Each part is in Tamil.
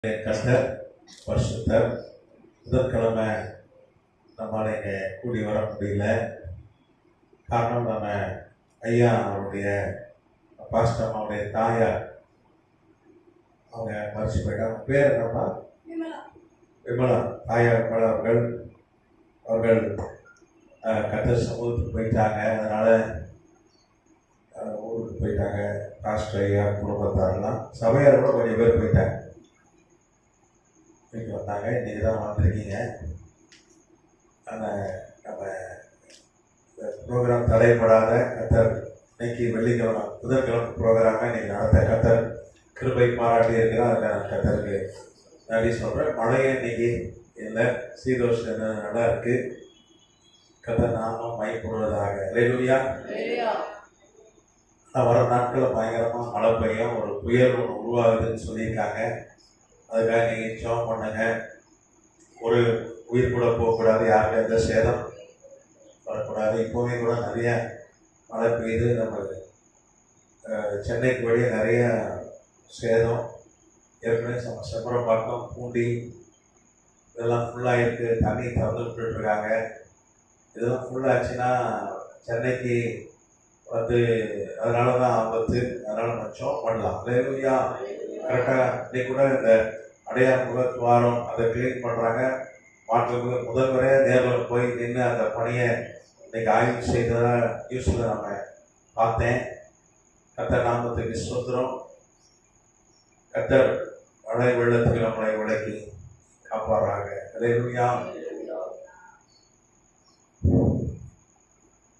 கர்த்தர் பரிசுத்தர். புதன்கிழமை நம்மளால் இங்கே கூடி வர முடியல. காரணம், நம்ம ஐயா அவருடைய பாஸ்டர் அம்மாவுடைய தாயார் அவங்க மறைச்சு போயிட்டாங்க. பேர் என்னப்பா? விமலா. தாயார் விமலா அவர்கள் கர்த்தர் சமூகத்துக்கு போயிட்டாங்க. அதனால் ஊருக்கு போயிட்டாங்க. பாஸ்டர் ஐயா குடும்பத்தாரெல்லாம் சபையார் கூட கொஞ்சம் பேர் போயிட்டாங்க. இன்னைக்கு வந்தாங்க. இன்றைக்கி தான் வந்திருக்கீங்க. ஆனால் நம்ம ப்ரோக்ராம் தடைப்படாத கர்த்தர் இன்னைக்கு வெள்ளிக்கிழமை புதன்கிழமை ப்ரோக்ராமை இன்னைக்கு நடத்த கர்த்தர் கிருபை பாராட்டி இருக்கிறோம். அதில் கர்த்தருக்கு நன்றி சொல்கிறேன். மழையே இன்னைக்கு இல்லை, சீதோஷம் நல்லா இருக்குது. கர்த்தர் நாமம் மைப்படுவதாக. அல்லேலூயா. வர நாட்களில் பயங்கரமாக மழை பெய்யும், ஒரு புயல் ஒன்று உருவாகுதுன்னு சொல்லியிருக்காங்க. அதுக்காக நீங்கள் ஜெபம் பண்ணுங்க. ஒரு உயிர் கூட போகக்கூடாது, யாருக்கும் எந்த சேதம் வரக்கூடாது. இப்போவே கூட நிறைய மழை பெய்யுது. நம்ம சென்னைக்கு வழியே நிறைய சேதம். ஏற்கனவே செம்பரம்பாக்கம், பூண்டி இதெல்லாம் ஃபுல்லாக இருக்குது. தண்ணி திறந்து விட்டுருக்காங்க. இதெல்லாம் ஃபுல்லாச்சுன்னா சென்னைக்கு வந்து அதனால தான் ஆபத்து. அதனால் நம்ம ஜெபம் பண்ணலாம். அல்லேலூயா. கரெக்டாக இன்னைக்கு கூட இந்த அடையார் முகத்வாரம் அதை கிளீன் பண்ணுறாங்க. மாற்றுக்கு முதல்வரே நேரில் போய் நின்று அந்த பணியை இன்னைக்கு ஆய்வு செய்ததாக நியூஸில் நம்ம பார்த்தேன். கர்த்தர் நாமத்துக்கு ஸ்தோத்திரம். கர்த்தர் மழை வெள்ளத்துக்கு நம்மளை விலக்கி காப்பாறாங்க. அல்லேலூயா.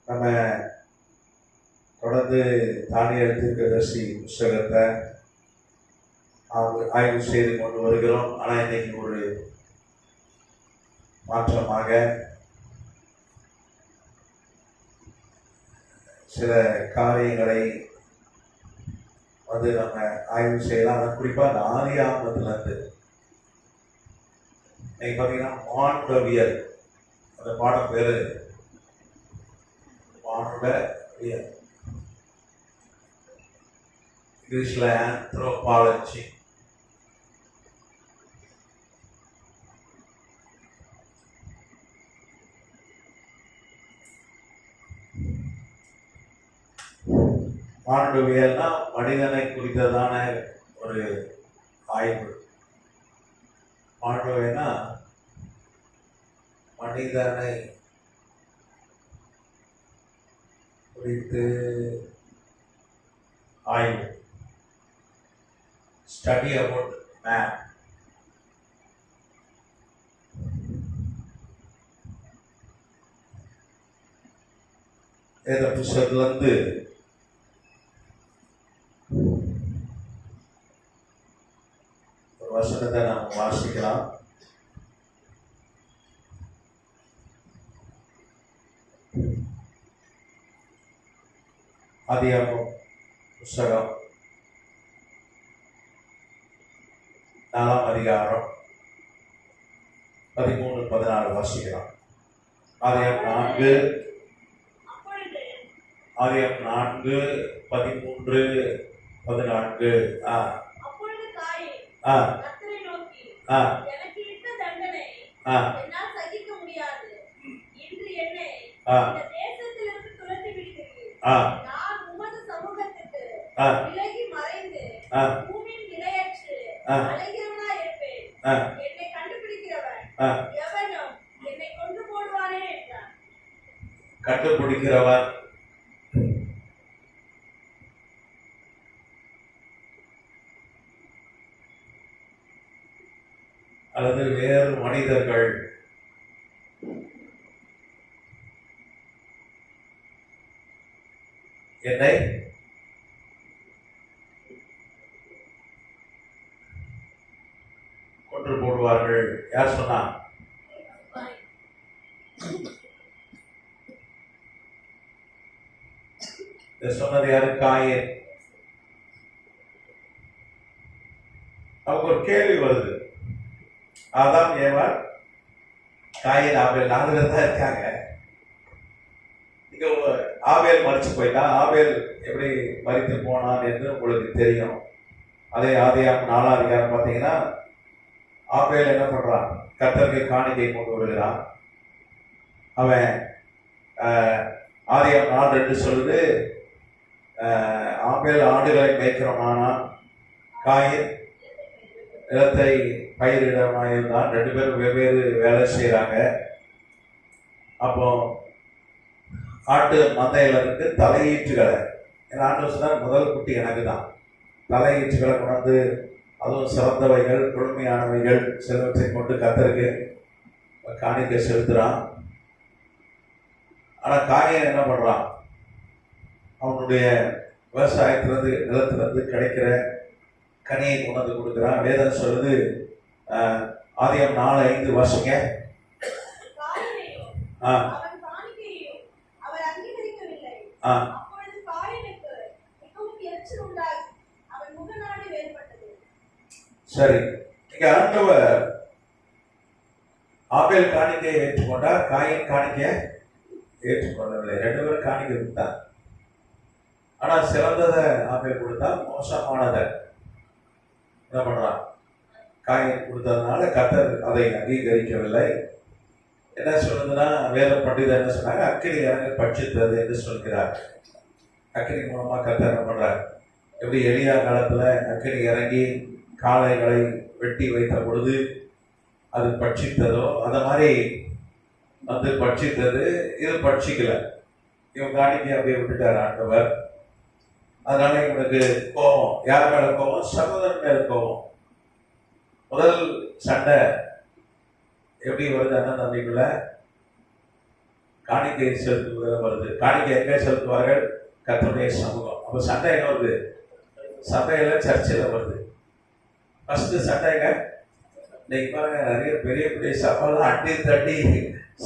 நம்ம தொடர்ந்து தானியேல் தீர்க்கதரிசி புஸ்தகத்தை ஆய்வு செய்து கொண்டு வருகிறோம். ஆனால் இன்னைக்கு ஒரு மாற்றமாக சில காரியங்களை வந்து நம்ம ஆய்வு செய்யலாம். அதை குறிப்பாக அந்த ஆதியாகமத்திலிருந்து இன்னைக்கு பார்த்தீங்கன்னா மானுடவியல், அந்த பாடம் பேரு மானுடவியல், இங்கிலீஷில் ஆந்த்ரோபாலஜி. மானுடவியல்னா மனிதனை குறித்ததான ஒரு ஆய்வு. மானுடவியல்னா மனிதனை குறித்து ஆய்வு. Study about man. வேத புஸ்தகத்திலிருந்து ஒரு வசனத்தை நாம் வாசிக்கலாம். ஆதியாகமம் புஸ்தகம் 4ஆம் அதிகாரம் 13-14 வாசிக்கலாம். ஆதியாகமம் 4:13-14. கண்டுபிடிக்கிறவர் அல்லது வேறு மனிதர்கள் என்னை கொன்று போடுவார்கள். யார் சொன்னா? சொன்னது யாரு? காயின். அவங்க ஒரு கேள்வி வருது. ஆதாம் ஏவாள், காயின், ஆபேல் 4 பேர் தான் இருக்காங்க. இங்க ஆபேல் மறிச்சு போயிட்டான். ஆபேல் எப்படி மறித்து போனான் என்று உங்களுக்கு தெரியும். அதே ஆதியாகமம் 4ஆம் அதிகாரம் பார்த்தீங்கன்னா ஆபேல் என்ன பண்றான்? கர்த்தருக்கு காணிக்கை கொண்டு வருகிறான். அவன் ஆதியாகமம் 4:2 சொல்லுது, ஆபேல் ஆடுகளை மேய்க்கிறவனானான், காயின் நிலத்தை பயிரிடமாயிருந்தான். 2 பேரும் வெவ்வேறு வேலை செய்யறாங்க. அப்போ ஆட்டு மந்தையில இருந்து தலையீற்றுகளை, ஆண்டு சொன்னார் முதல் குட்டி எனக்கு தான், தலையீற்றுகளை கொண்டு, அதுவும் சிறந்தவைகள் கொழுமையானவைகள் சிலவற்றை கொண்டு கர்த்தருக்கு காணிக்கை செலுத்துறான். ஆனா காயின் என்ன பண்றான்? அவனுடைய விவசாயத்திலிருந்து நிலத்திலிருந்து கிடைக்கிற கனியை கொண்டு வந்து கொடுக்குறான். வேதம் சொல்லுது, ஆதியாகமம் 4:5 வாசிங்க. சரி, இங்க ஆண்டவர் ஆபேல் காணிக்கையை ஏற்றுக்கொண்டார், காயின் காணிக்கையை ஏற்றுக்கொள்ளவில்லை. 2 பேரும் காணிக்கை கொடுத்தார். ஆனா சிறந்ததை ஆபேல் கொடுத்தா, மோசமானதை என்ன பண்றான்? காயின் கொடுத்ததுனால கர்த்தர் அதை அங்கீகரிக்கவில்லை. என்ன சொல்லுதுன்னா, வேத பண்டிதர் என்ன சொன்னாங்க? அக்கினி இறங்கி பட்சித்தது என்று சொல்கிறார். அக்கினி மூலமா கர்த்தர் என்ன பண்றார்? எப்படி எளியா காலத்துல அக்கினி இறங்கி காளைகளை வெட்டி வைத்த பொழுது அது பட்சித்ததோ, அந்த மாதிரி வந்து பட்சித்தது. இது பட்சிக்கல, இவன் காணிக்கை அப்படியே விட்டுட்டார் ஆண்டவர். அதனால இவனுக்கு கோபம். யார் மேல கோபம்? சகோதரன் மேல கோபம். முதல் சண்டை எப்படி வருது? அண்ணன் தம்பிக்குள்ள காணிக்கை செலுத்துவது வருது. காணிக்கை எங்கே செலுத்துவார்கள்? கர்த்தருடைய சமூகம். அப்ப சண்டை என்ன வருது? சபையில, சர்ச்சில் வருது. ஃபர்ஸ்ட் சண்டைங்க. இன்னைக்கு பாருங்க, நிறைய பெரிய பெரிய சபைலாம் அடி தட்டி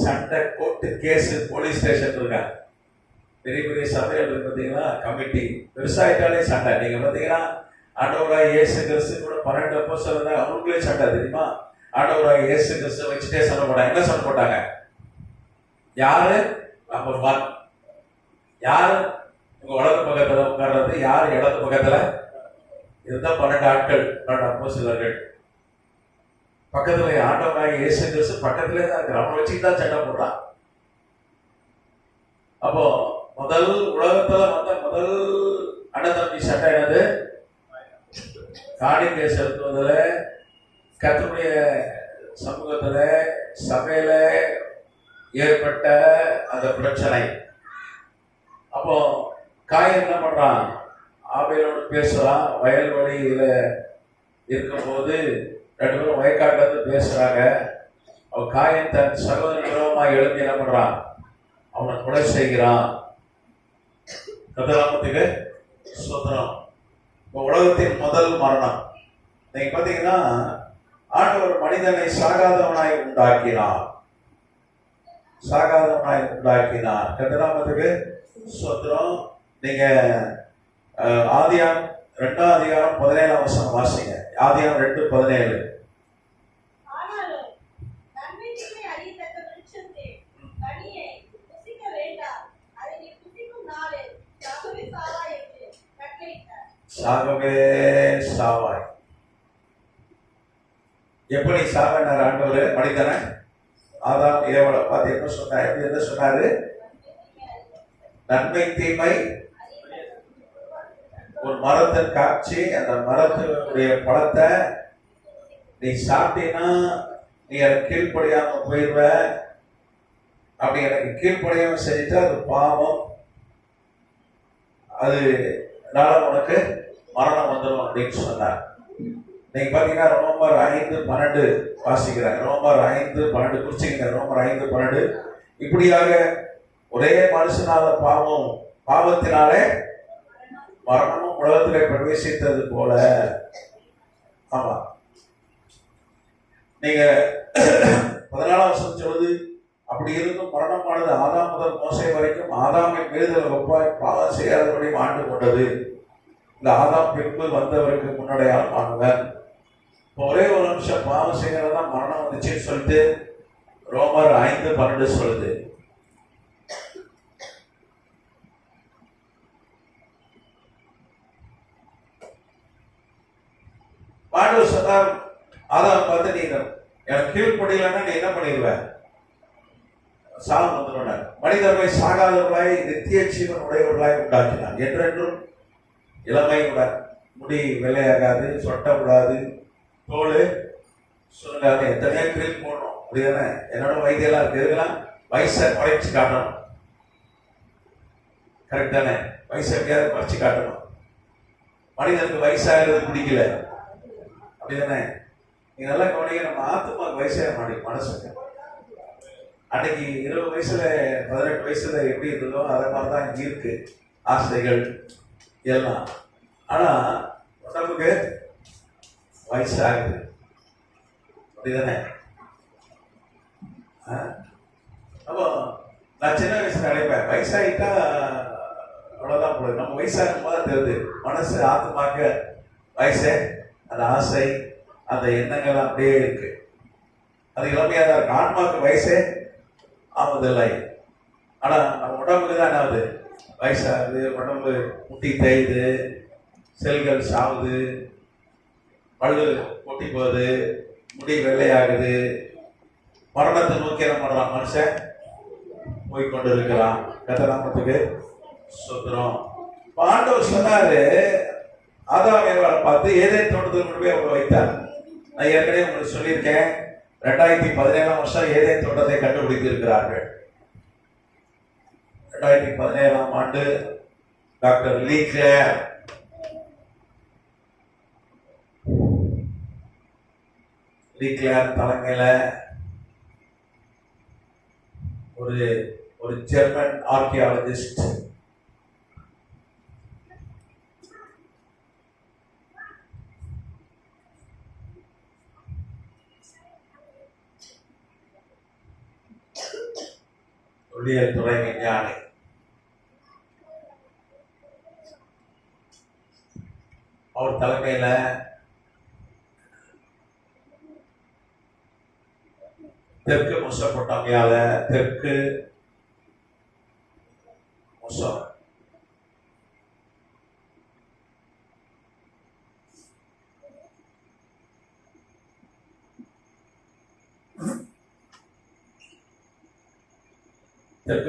சண்டை, கோர்ட்டு, கேஸ், போலீஸ் ஸ்டேஷன் இருக்காங்க. பெரிய பெரிய சபைகள் பார்த்தீங்கன்னா கமிட்டி, விவசாயிட்டாலே சண்டை. நீங்க பார்த்தீங்கன்னா ஆண்டவராய் இயேசு கிறிஸ்து கூட 12 அப்போஸ்தலர்கள் அவங்களுக்குள்ளே சண்டை தெரியுமா? ஆண்டவராய் இயேசு கிறிஸ்து வச்சுட்டே சண்டை போட்டாங்க. என்ன சண்டை போட்டாங்க? யாரு நம்பர் 1? யாரு உங்க வலது பக்கத்துல உட்கார்றது? யாரு இடது பக்கத்துல இருந்தா? 12 ஆட்கள், 12 அப்போஸ்தலர்கள். பக்கத்துல ஆண்டவராய் இயேசு கிறிஸ்து பக்கத்திலே தான் இருக்கிற. அவனை வச்சுட்டு தான் சண்டை போடுறான். அப்போ முதல் உலகத்துல வந்த முதல் அண்ணன் தம்பி சண்டை என்னது? காணிக்கை செலுத்துவதில், கர்த்தருடைய சமூகத்துல, சபையில ஏற்பட்ட அந்த பிரச்சனை. அப்போ காயின் என்ன பண்றான்? ஆபேலோடு பேசுறான். வயல்வெளியில இருக்கும் போது 2 பேரும் வயக்காட்டுல இருந்து பேசுறாங்க. அவன் காயின் தன் சகோதரன் விரோதமாக எழுப்பி என்ன பண்றான்? அவனை கொலை செய்கிறான். கர்த்தருக்கு ஸ்தோத்திரம். உலகத்தின் முதல் மரணம். நீங்க பாத்தீங்கன்னா, ஆண்டவர் மனிதனை சாகாதவனாய் உண்டாக்கினார். சாகாதவனாய் உண்டாக்கினார். கர்த்தருக்கு ஸ்தோத்திரம். நீங்க ஆதியாகமம் 2ஆம் அதிகாரம் 17ஆம் வசனம் வாசிங்க. ஆதியாகமம் 2:17. சாகவே சாவாய். எப்படி சாவனார் ஆண்டவர் மனிதனை? ஆதாம் ஏவலை பார்த்து என்ன சொன்னார்? எப்படி என்ன சொன்னாரு? நன்மை தீமை ஒரு மரத்தை காய்ச்சி, அந்த மரத்தினுடைய பழத்தை நீ சாப்பிட்டீங்கன்னா நீ எனக்கு கீழ்ப்படியாம போயிடுவ. அப்படி எனக்கு கீழ்ப்படியாம செஞ்சுட்டா அது பாவம், அதனால உனக்கு மரணம் வந்துடும் அப்படின்னு சொன்னார். நீங்க பாத்தீங்கன்னா ரோமர் 5:12 வாசிக்கிறாங்க. ரோமர் 5:12 குறிச்சிங்க. ரோமர் 5:12. இப்படியாக ஒரே மனுஷனால பாவத்தினாலே மரணமும் உலகத்திலே பிரவேசித்தது போல. ஆமா, நீங்க 14ஆம் வசனம் சொல்லுது, அப்படி இருந்தும் மரணமானது ஆதாம் முதல் மோசே வரைக்கும் ஆதாமின் மீறுதல் ஒப்பாய் பாவம் செய்யாதபடி ஆண்டு கொண்டது. இந்த ஆதாம் பின்பு வந்தவருக்கு முன்னடையாளம் ஆனவன். ஒரே ஒரு நிமிஷம் பாவம் செய்யறதான் மரணம் வந்துச்சுன்னு சொல்லிட்டு ரோமர் 5:12 சொல்லுது. ஆண்டவர் சொன்னார், ஆதாம் பார்த்து நீ எனக்கு கீழ்ப்படியலன்னா நீ என்ன பண்ணிடுவ? சாபம் வந்துடுவார். மனிதர்களை சாகாதவர்களாய் நித்திய ஜீவன் உடையவர்களாய் உண்டாக்கினார். என்றென்றும் இளமையுடன், முடி வெள்ளையாகாது, சொட்ட விடாது, தோல் சுருங்காது. எத்தனையோ கிரீம் போடணும் அப்படிதானே? என்னோட வைத்தியெல்லாம் இருக்கு. இதெல்லாம் வயசை குறைச்சி காட்டணும். கரெக்ட் தானே? வயசை எப்படியாவது குறைச்சி காட்டணும். மனிதனுக்கு வயசாகிறது பிடிக்கல அப்படிதானே? நீங்க நல்லா கவனிக்க. நம்ம ஆத்மாக்கு வயசாக மாட்டேங்க மனசுக்கு. அன்னைக்கு 20 வயசுல 18 வயசுல எப்படி இருந்ததோ அதை மாதிரிதான் இங்க இருக்கு ஆசைகள் எல்லாம். ஆனா உடம்புக்கு வயசாகுது அப்படிதானே? அப்போ நான் சின்ன வயசுல நினைப்பேன், வயசாகிட்டா அவ்வளவுதான் போடுது. நம்ம வயசாகும் போது தெரியுது மனசு ஆத்மாக்க வயசு, அந்த ஆசை, அந்த எண்ணங்கள் அப்படியே இருக்கு. அது இளமையா தான் இருக்கு. ஆத்மாக்கு வயசே ஆகுதில்லை. ஆனா நம்ம உடம்புக்கு தான் என்ன ஆகுது? வயசாகுது. உடம்பு முட்டி தேயுது, செல்கள் சாவுது, பல்லு கொட்டி போகுது, முடி வெள்ளையாகுது. மரணத்தை நோக்கி என்ன பண்றான் மனுஷன்? போய்கொண்டு இருக்கிறான். கத்தநாமத்துக்கு சுத்திரம். ஆண்டவர் சொன்னாரு, ஆதாம் ஏவாளை பார்த்து ஏதேன் தோட்டத்தில் கொண்டு போய் அவங்க வைத்தார். நான் ஏற்கனவே உங்களுக்கு சொல்லியிருக்கேன், 2017ஆம் வருஷம் ஏதேன் தோட்டத்தை கண்டுபிடித்து இருக்கிறார்கள். 2017ஆம் ஆண்டு டாக்டர் லீ கிளேர் தலைமையில ஒரு ஜெர்மன் ஆர்கியாலஜிஸ்ட் தொல்லியல் துறை விஞ்ஞானி அவர் தலைமையில தெற்கு மெசொப்பொட்டாமியால, தெற்கு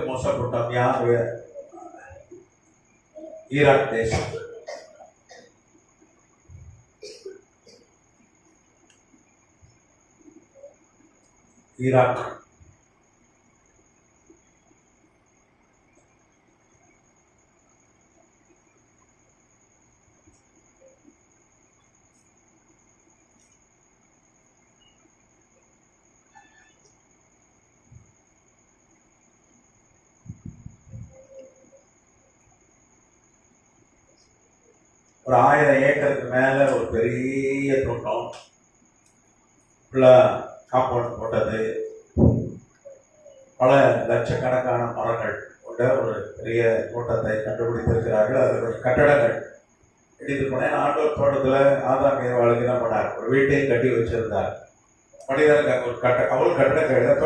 மெசொப்பொட்டாமியா, ஈராக் தேசம், ஈராக், ஒரு 1000 ஏக்கருக்கு மேல ஒரு பெரிய தோட்டம், காம்பவுண்ட் போட்டது, பல லட்சக்கணக்கான மரங்கள் கொண்ட ஒரு பெரிய தோட்டத்தை கண்டுபிடித்திருக்கிறார்கள். அது ஒரு கட்டடங்கள் இடித்து போனேன். ஆண்டவர் தோட்டத்துல ஆதாம் ஏவாளுக்கு என்ன பண்ணார்? ஒரு வீட்டையும் கட்டி வச்சிருந்தார். மனிதனுக்கு அங்கே ஒரு அவள் கட்டடம் கிடையாது.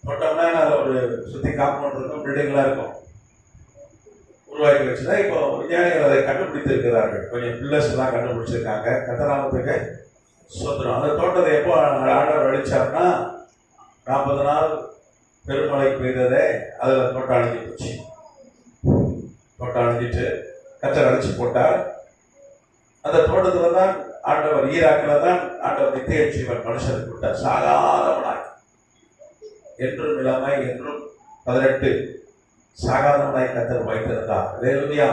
தோட்டம்னா அதில் ஒரு சுத்தி காம்பவுண்ட் இருக்கும், பில்டிங்லாம் இருக்கும், உருவாக்கி வச்சுதான். இப்போ விஞ்ஞானிகள் அதை கண்டுபிடித்திருக்கிறார்கள். கொஞ்சம் பில்லர்ஸ் எல்லாம் கண்டுபிடிச்சிருக்காங்க. கத்தநாமத்துக்கு சுதந்திரம். அந்த தோட்டத்தை எப்போ ஆண்டவர் அழிச்சார்னா, 40 நாள் பெருமழை பெய்ததே, அதில் தோட்டம் அழிஞ்சு போச்சு. தோட்டம் அழிஞ்சிட்டு கத்தர் அழிச்சு போட்டார். அந்த தோட்டத்துல தான் ஆண்டவர், ஈராக்கில் தான் ஆண்டவர் நித்திய ஜீவன் மனுஷனுக்கு விட்டார். சாகாதவனாய், என்றும் இளமை, என்றும் 18 சாகாதவனாய் கத்தர் வைத்திருந்தார். அல்லேலூயா.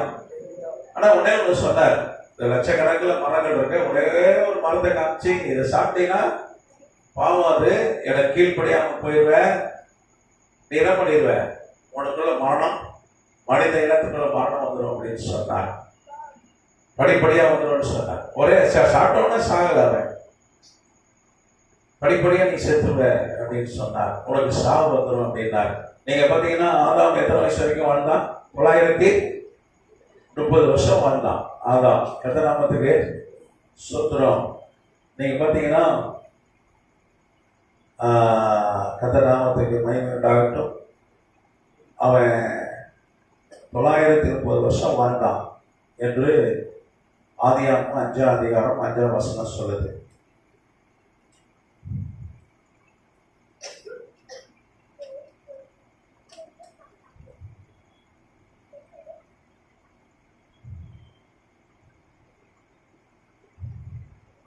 ஆனா ஒன்னே ஒன்று சொன்னார், இந்த லட்சக்கணக்கில் மரங்கள் இருக்கு, ஒரே ஒரு மரத்தை காமிச்சு இதை சாப்பிட்டீங்கன்னா பாவம், அது எனக்கு கீழ்படியாம போயிடுவேன், நீ என்ன பண்ணிடுவேன், உனக்குள்ள மரணம், மனித இனத்துக்குள்ள மரணம் வந்துடும் அப்படின்னு சொன்னார். படிப்படியா வந்துடும் சொன்னார். ஒரே சாப்பிட்டோன்னா சாகல, அவன் படிப்படியா நீ செத்துவ அப்படின்னு சொன்னார். உனக்கு சாவு வந்துடும் அப்படின்னார். நீங்க பாத்தீங்கன்னா ஆதாம் எத்தனை வயசு வரைக்கும் வாழ்ந்தான்? 930 வருஷம் வாழ்ந்தான் ஆதாம். கர்த்தநாமத்துக்கு ஸ்தோத்திரம். நீங்க பாத்தீங்கன்னா கர்த்தநாமத்துக்கு மகிமை உண்டாகட்டும். அவன் 930 வருஷம் வாழ்ந்தான் என்று ஆதியாகமம் 5ஆம் அதிகாரம் 5ஆம் வசனம் சொல்லுது.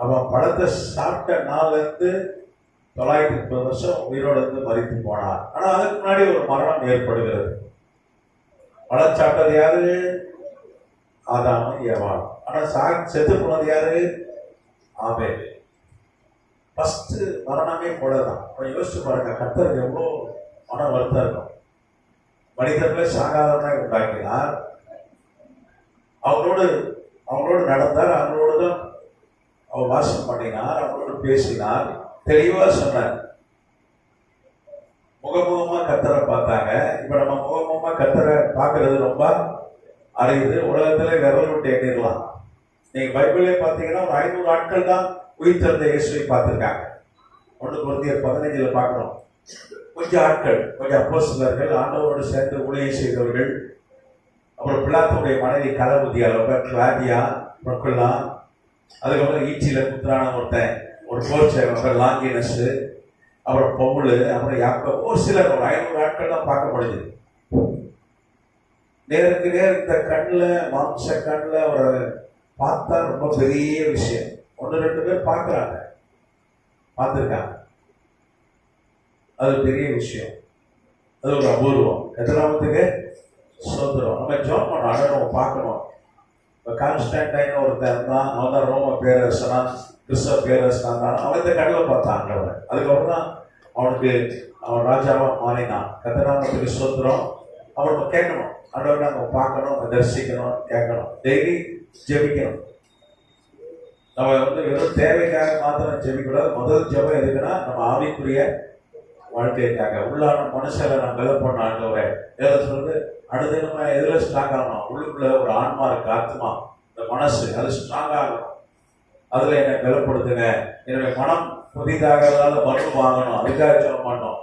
அவன் பழத்தை சாப்பிட்ட நாள்ல இருந்து 930 வருஷம் உயிரோடு இருந்து மரித்து போனார். ஆனா அதுக்கு முன்னாடி ஒரு மரணம் ஏற்படுகிறது. பழம் சாப்பிட்டது யாரு? ஆதாமும் ஏவாளும். ஆனா செத்து போனது யாரு? ஆபேல். ஃபர்ஸ்ட் மரணமே கொலைதான். யோசிச்சு பாருங்க, கர்த்தர் எவ்வளோ மன வருத்தம் இருக்கும். மனிதர்களை சாகாதவனாய் உண்டாக்கினார், அவங்களோடு நடந்தார், அவங்களோடு தான் அவர் வாசம் பண்ணினார், அவங்களோடு பேசினார், தெளிவா சொன்னார். முகமுகமா கர்த்தரை பார்த்தாங்க. இப்ப நம்ம முகமுகமா கர்த்தரை பார்க்கறது ரொம்ப அரிது. உலகத்துல விரல் விட்டு எண்ணிடலாம். நீங்க பைபிளே பார்த்தீங்கன்னா ஒரு 500 ஆட்கள் தான் உயிர் திறந்த இயேசுவை பார்த்திருக்காங்க. 1 கொரிந்தியர் 15 பார்க்கணும். கொஞ்சம் ஆட்கள், கொஞ்சம் அப்போஸ்தலர்கள், ஆண்டவரோடு சேர்ந்து ஊழியம் செய்தவர்கள், அப்புறம் பிலாத்துடைய மனைவி கலபுதியால் கிளாதியா, பிரக்குல்லா, அதுக்கப்புறம் ஈச்சியில குத்ரான ஒருத்தன், ஒரு போர்ச்சேவன் லாங்கினஸ், அப்புறம் பவுல், அப்புறம் யாக்கோபு, ஒரு சிலர் ஒரு 500 ஆட்கள் தான் பார்க்க முடியுது. நேருக்கு நேர் இந்த கண்ணில், மாம்ச கண்ணில் அவரை பார்த்தா ரொம்ப பெரிய விஷயம். 1-2 பேர் பார்க்குறாங்க, பார்த்துருக்காங்க. அது பெரிய விஷயம், அது ஒரு அபூர்வம். எத்தனாமத்துக்கு சோதரம். நம்ம ஜோம் பண்ணோம், அதை நம்ம பார்க்கணும். இப்போ கான்ஸ்டன்டைன் ஒருத்தன் இருந்தான், அவன் தான் ரோம பேரரசனா, கிறிஸ்தவ பேரரசனா இருந்தான். அவன் இந்த கடலை பார்த்தான் ஆண்டவன். அதுக்கப்புறம் தான் அவன் ராஜாவா மாறினான். கத்தராமத்துக்கு சோத்திரம். அவனுக்கு கேட்கணும், ஆண்டவரை நம்ம பார்க்கணும், தரிசிக்கணும், கேட்கணும், டெய்லி ஜெபிக்கணும். நம்ம வெறும் தேவைக்காக மாத்திரம் ஜெபிக்கூடாது. முதல் ஜெபம் எதுக்குன்னா நம்ம ஆவிக்குரிய வாழ்க்கைக்காக, உள்ளான மனுஷனை நம்ம பலப்பண்ண ஆண்டவரை எதை சொல்றது. அடுத்து நம்ம எதுல ஸ்ட்ராங் ஆகணும்? உள்ளுக்குள்ள ஒரு ஆன்மா இருக்கு, ஆத்மா, இந்த மனசு, அது ஸ்ட்ராங் ஆகணும். அதுல என்னை பலப்படுத்துங்க. என்னுடைய மனம் புதிதாக மருந்து வாங்கணும், அதுக்காக சொல்ல மாட்டோம்.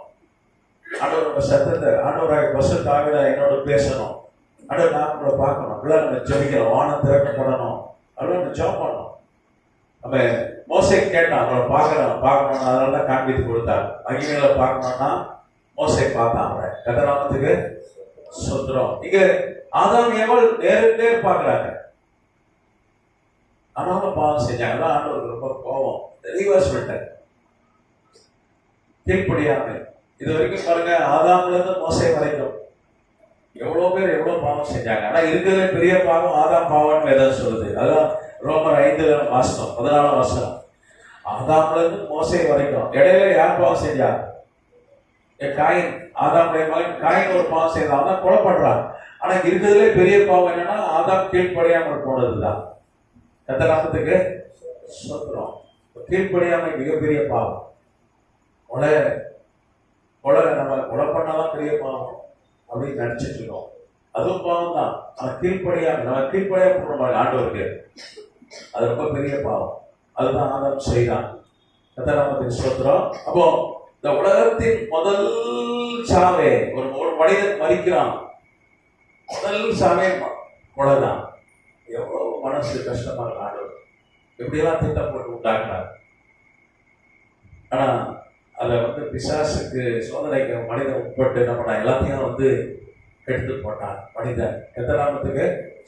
ஆண்டவரோட சத்தத்தை, ஆண்டவராக பசுக்காக என்னோட பேசணும், ஆண்டவர் நான் உங்களை பார்க்கணும், அப்படிலாம் நம்ம ஜெபிக்கிறோம். வானம் திறக்கப்படணும், அப்படிலாம் நம்ம ஜெபம் பண்ணணும். நம்ம மோசை கேட்டான், அவரை பார்க்கணும், அதனால தான் காண்பித்து கொடுத்தார். மகிமையில பார்க்கணும்னா மோசை பார்த்தான். அவரை கதராமத்துக்கு சொத்துறோம். இங்க ஆதாம் ஏவாள் நேரே பார்க்கறாங்க, ஆனாலும் பாவம் செஞ்சாங்க. ஆண்டவர் ரொம்ப கோபம், தெளிவா சொல்லிட்டார், கீழ்ப்படியாமை. இது வரைக்கும் பாருங்க, ஆதாம்ல இருந்து மோசை வரைக்கும் எவ்வளவு பேர் எவ்வளவு பாவம் செஞ்சாங்க. ஆனா இருக்கிறதுல பெரிய பாவம் ஆதாம் பாவம்னு வேதம் சொல்லுது. அதான் ரோமர் 5 வாசனம் 14 வசனம். ஆதாம்ல இருந்து மோசை வரைக்கும் இடையில யார் பாவம் செஞ்சா? காயின், ஆதாமுடைய மகன் காயின் ஒரு பாவம் செய்தான், அவன் கொலை பண்றான். ஆனா இருக்கிறதுல பெரிய பாவம் என்னன்னா ஆதாம் கீழ்ப்படியாமல் போனதுதான். கத்தராமத்துக்கு சொத்துறோம். கீழ்ப்படியாமை மிகப்பெரிய பாவம். கொலை நம்ம கொலை பண்ணாதான் பெரிய பாவம் அப்படின்னு நினைச்சிட்டு இருக்கோம். அதுவும் பாவம் தான். ஆனா கீழ்ப்படியாம, நம்ம கீழ்ப்படியாம போடுறோம் ஆண்டவருக்கு, அது ரொம்ப பெரிய பாவம். அதுதான் ஆதாம் செய்தான். கத்தராமத்துக்கு சொத்துறோம். அப்போ இந்த உலகத்தின் முதல் சாவே, ஒரு மனிதன் மரிக்கிறான், முதல் சாவே கொலைதான். எவ்வளவு மனசு கஷ்டமா இருக்கு. ஆண்டவர் எப்படியெல்லாம் திட்டம் போட்டு உண்டாக்குறார். ஆனா அதை பிசாசுக்கு சோதனைக்கு மனிதன் உட்பட்டு நம்ம எல்லாத்தையும் எடுத்து போட்டான் மனிதன். கத்தராமத்துக்கு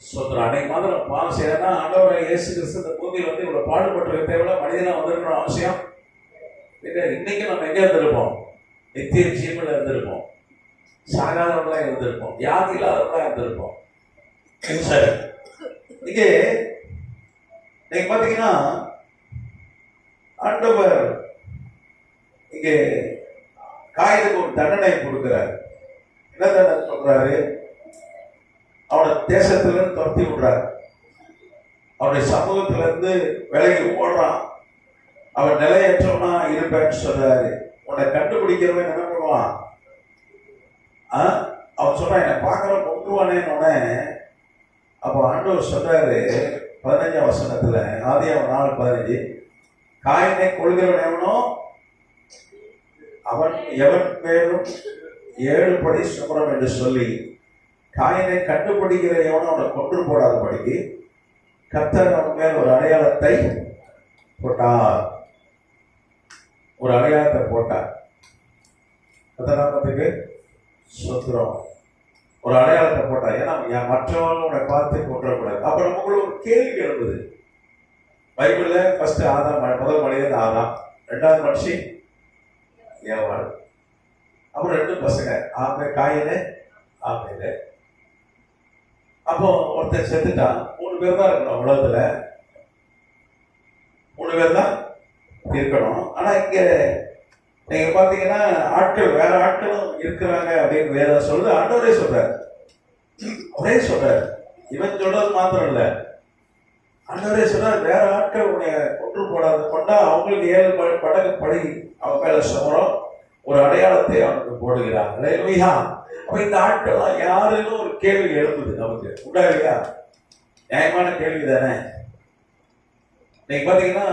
சொத்துறான். அன்னைக்கு மாதிரி பாவம் செய்யறா ஆண்டவரை இயேசு கிறிஸ்து இந்த பூமியில் இவ்வளவு பாடுபட்டு தேவையில்ல மனிதனா வந்திருக்கணும் அவசியம். இன்னைக்கு நம்ம எங்க இருந்திருப்போம்? நித்திய ஜீவன்ல இருந்திருப்போம், சாகாதவர்களா இருந்திருப்போம், வியாதி இல்லாதவர்களா இருந்திருப்போம். சரி, இங்கே நீங்க பாத்தீங்கன்னா ஆண்டவர் இங்கே காயினுக்கு ஒரு தண்டனை கொடுக்கிறார். என்ன தண்டனை சொல்றாரு? அவனை தேசத்துல இருந்து துரத்தி விடுறாரு, அவனுடைய சமூகத்துல இருந்து விலகி ஓடுறான். அவன் நிலையற்றவனா இருப்பேன்னு சொல்றாரு. உன்னை கண்டுபிடிக்கிறவன் என்ன பண்ணுவான்? அவன் சொல்றான், என்னை பார்க்கற கொண்டுவானேன்னு. அப்போ ஆண்டவர் சொல்றாரு 15ஆம் வசனத்துல, ஆதியாகமம் 4:15, காயினை கொள்கிறவன் எவனோ அவன் எவன் மேலும் 7 படி சுமரம் என்று சொல்லி, காயினை கண்டுபிடிக்கிற எவனோ அவனை கொன்று போடாதபடிக்கு கர்த்தர் அவன் மேல் ஒரு அடையாளத்தை போட்டார். ஒரு அடையாளத்தை போட்டார். கர்த்தராமத்துக்கு சொத்துறோம். ஒரு அடையாளத்தை போட்டார். ஏன்னா மற்றவங்களோட பார்த்து கொன்றக்கூடாது. அப்ப நமக்குள்ள ஒரு கேள்வி எழுந்தது, பைபிள்ல ஃபர்ஸ்ட் ஆதாம், முதல் மனிதன் ஆதாம், ரெண்டாவது மனுஷி ஏவாள், அப்புறம் 2 பசங்க காயினு ஆபேலு. அப்போ ஒருத்தர் செத்துட்டான். 3 பேர் தான் இருக்கணும் உலகத்துல, 3 பேர் தான் இருக்கணும். ஆனா இங்க நீங்க பாத்தீங்கன்னா ஆட்கள், வேற ஆட்களும் இருக்கிறாங்க அப்படின்னு வேற சொல்லுது. ஆண்டவரே சொல்றாரு, அவரே சொல்றாரு. இவன் சொல்றது மாத்திரம் இல்ல, ஆண்டவரே சொல்றாரு, வேற ஆட்கள் உன்னை கொன்று போடாது, கொண்டா அவங்களுக்கு 7 படகு படை அவன் மேல சமரம், ஒரு அடையாளத்தை அவனுக்கு போடுகிறாங்க. அப்ப இந்த ஆட்கள்லாம் யாருன்னு ஒரு கேள்வி எழுப்புது நமக்கு, உண்டா இல்லையா? நியாயமான கேள்வி தானே. நீங்க பாத்தீங்கன்னா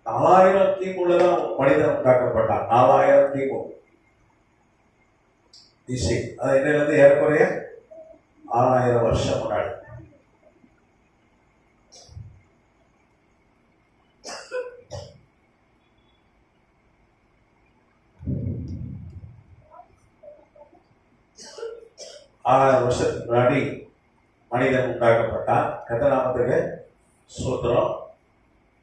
4000 கிமுலதான் மனிதன் உண்டாக்கப்பட்டான். 4000 கிமு BC. அது இன்னிலிருந்து ஏறக்குறைய 6000 வருஷம் முன்னாடி. வருஷத்துக்கு முன்னாடி மனிதன் உண்டாக்கப்பட்டான். கர்த்தநாமத்துக்கு ஸ்தோத்திரம்.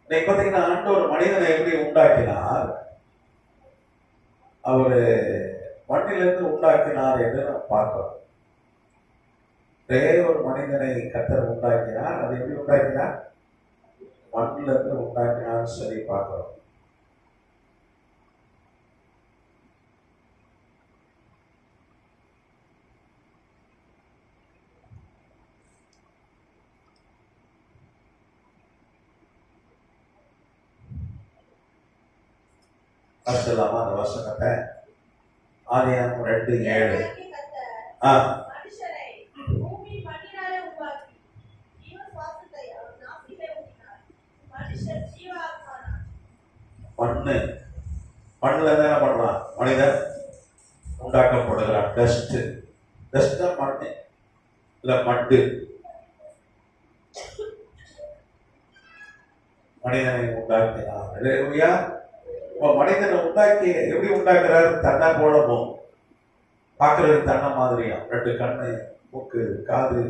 இன்னைக்கு பார்த்தீங்கன்னா ஆண்டவர் மனிதனை எப்படி உண்டாக்கினார், அவரு மண்ணிலிருந்து உண்டாக்கினார் என்று நாம் பார்க்கிறோம். ஒரு மனிதனை கர்த்தர் உண்டாக்கினார். அது எப்படி உண்டாக்கினார்? மண்ணிலிருந்து உண்டாக்கினார் சொல்லி பார்க்கிறோம். வாசிக்கலாமா அந்த வசனத்தை? ஆதியாகமம் 2:7. மண்ணுல என்ன பண்றான்? மனிதன் உண்டாக்கப்படுகிறான். டஸ்ட் தான் மண்ணு இல்ல மட்டு. மனிதனை உண்டாக்கினார். மனிதனை உண்டாக்கி எப்படி உண்டாக்குறாரு? தன்னை போலவும், பார்க்கறது தன்னை மாதிரியா, 2 கண்ணு, மூக்கு, காது,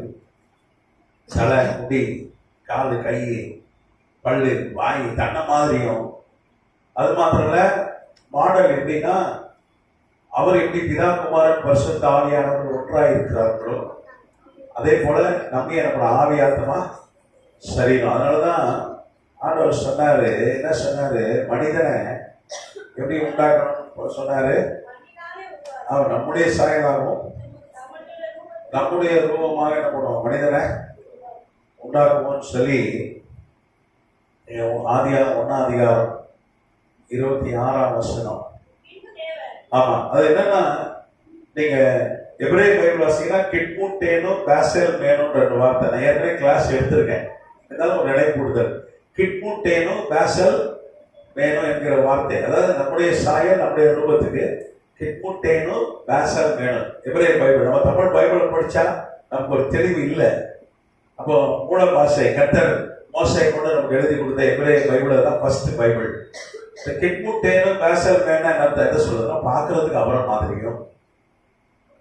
தலை, முடி, காது, கை, பல்லு, வாய் தன்னை மாதிரியும். அது மாத்திரம் இல்ல, மாடல் எப்படின்னா அவர் எப்படி பிதா குமாரன் பரிசுத்த ஆவியானவர்கள் ஒன்றாக இருக்கிறார்களோ அதே போல நம்ம நம்மளோட ஆவியாத்மா சரீரம். அதனாலதான் ஆண்டவர் சொன்னாரு, என்ன சொன்னாரு? மனிதனை எப்படி உண்டாக்கணும் சொன்னாரு? அவர் நம்முடைய சாயலாகவும் நம்முடைய ரூபமாக என்ன பண்ணுவோம்? மனிதனை உண்டாக்குவோம்னு சொல்லி ஆதியாகமம் 1ஆம் அதிகாரம் 26ஆம் வசனம். ஆமா, அது என்னன்னா, நீங்க எபிரேய பைபிள் வாசிங்கன்னா கிட்முட்டேனும் பேசல் மேனும் 2 வார்த்தை நான் ஏற்கனவே கிளாஸ் எடுத்திருக்கேன். இருந்தாலும் ஒரு நினைப்பூடுதல். கிட்முட்டேனும் பேசல் மேனும் என்கிற வார்த்தை, அதாவது நம்முடைய சாயல் நம்முடைய ரூபத்துக்கு கிட்முட்டேனும் பேசல் மேனும். எபிரேய பைபிள், நம்ம தமிழ் பைபிளை படிச்சா நமக்கு ஒரு தெளிவு இல்லை. அப்போ மூல பாஷை கர்த்தர் மோசையை கொண்டு நமக்கு எழுதி கொடுத்த எபிரேய பைபிள் தான் ஃபர்ஸ்ட் பைபிள். இந்த கிட்முட்டேனும் பேசல் மேனா என்ன எதை சொல்றதுன்னா, பார்க்கறதுக்கு அவரை மாதிரியும்,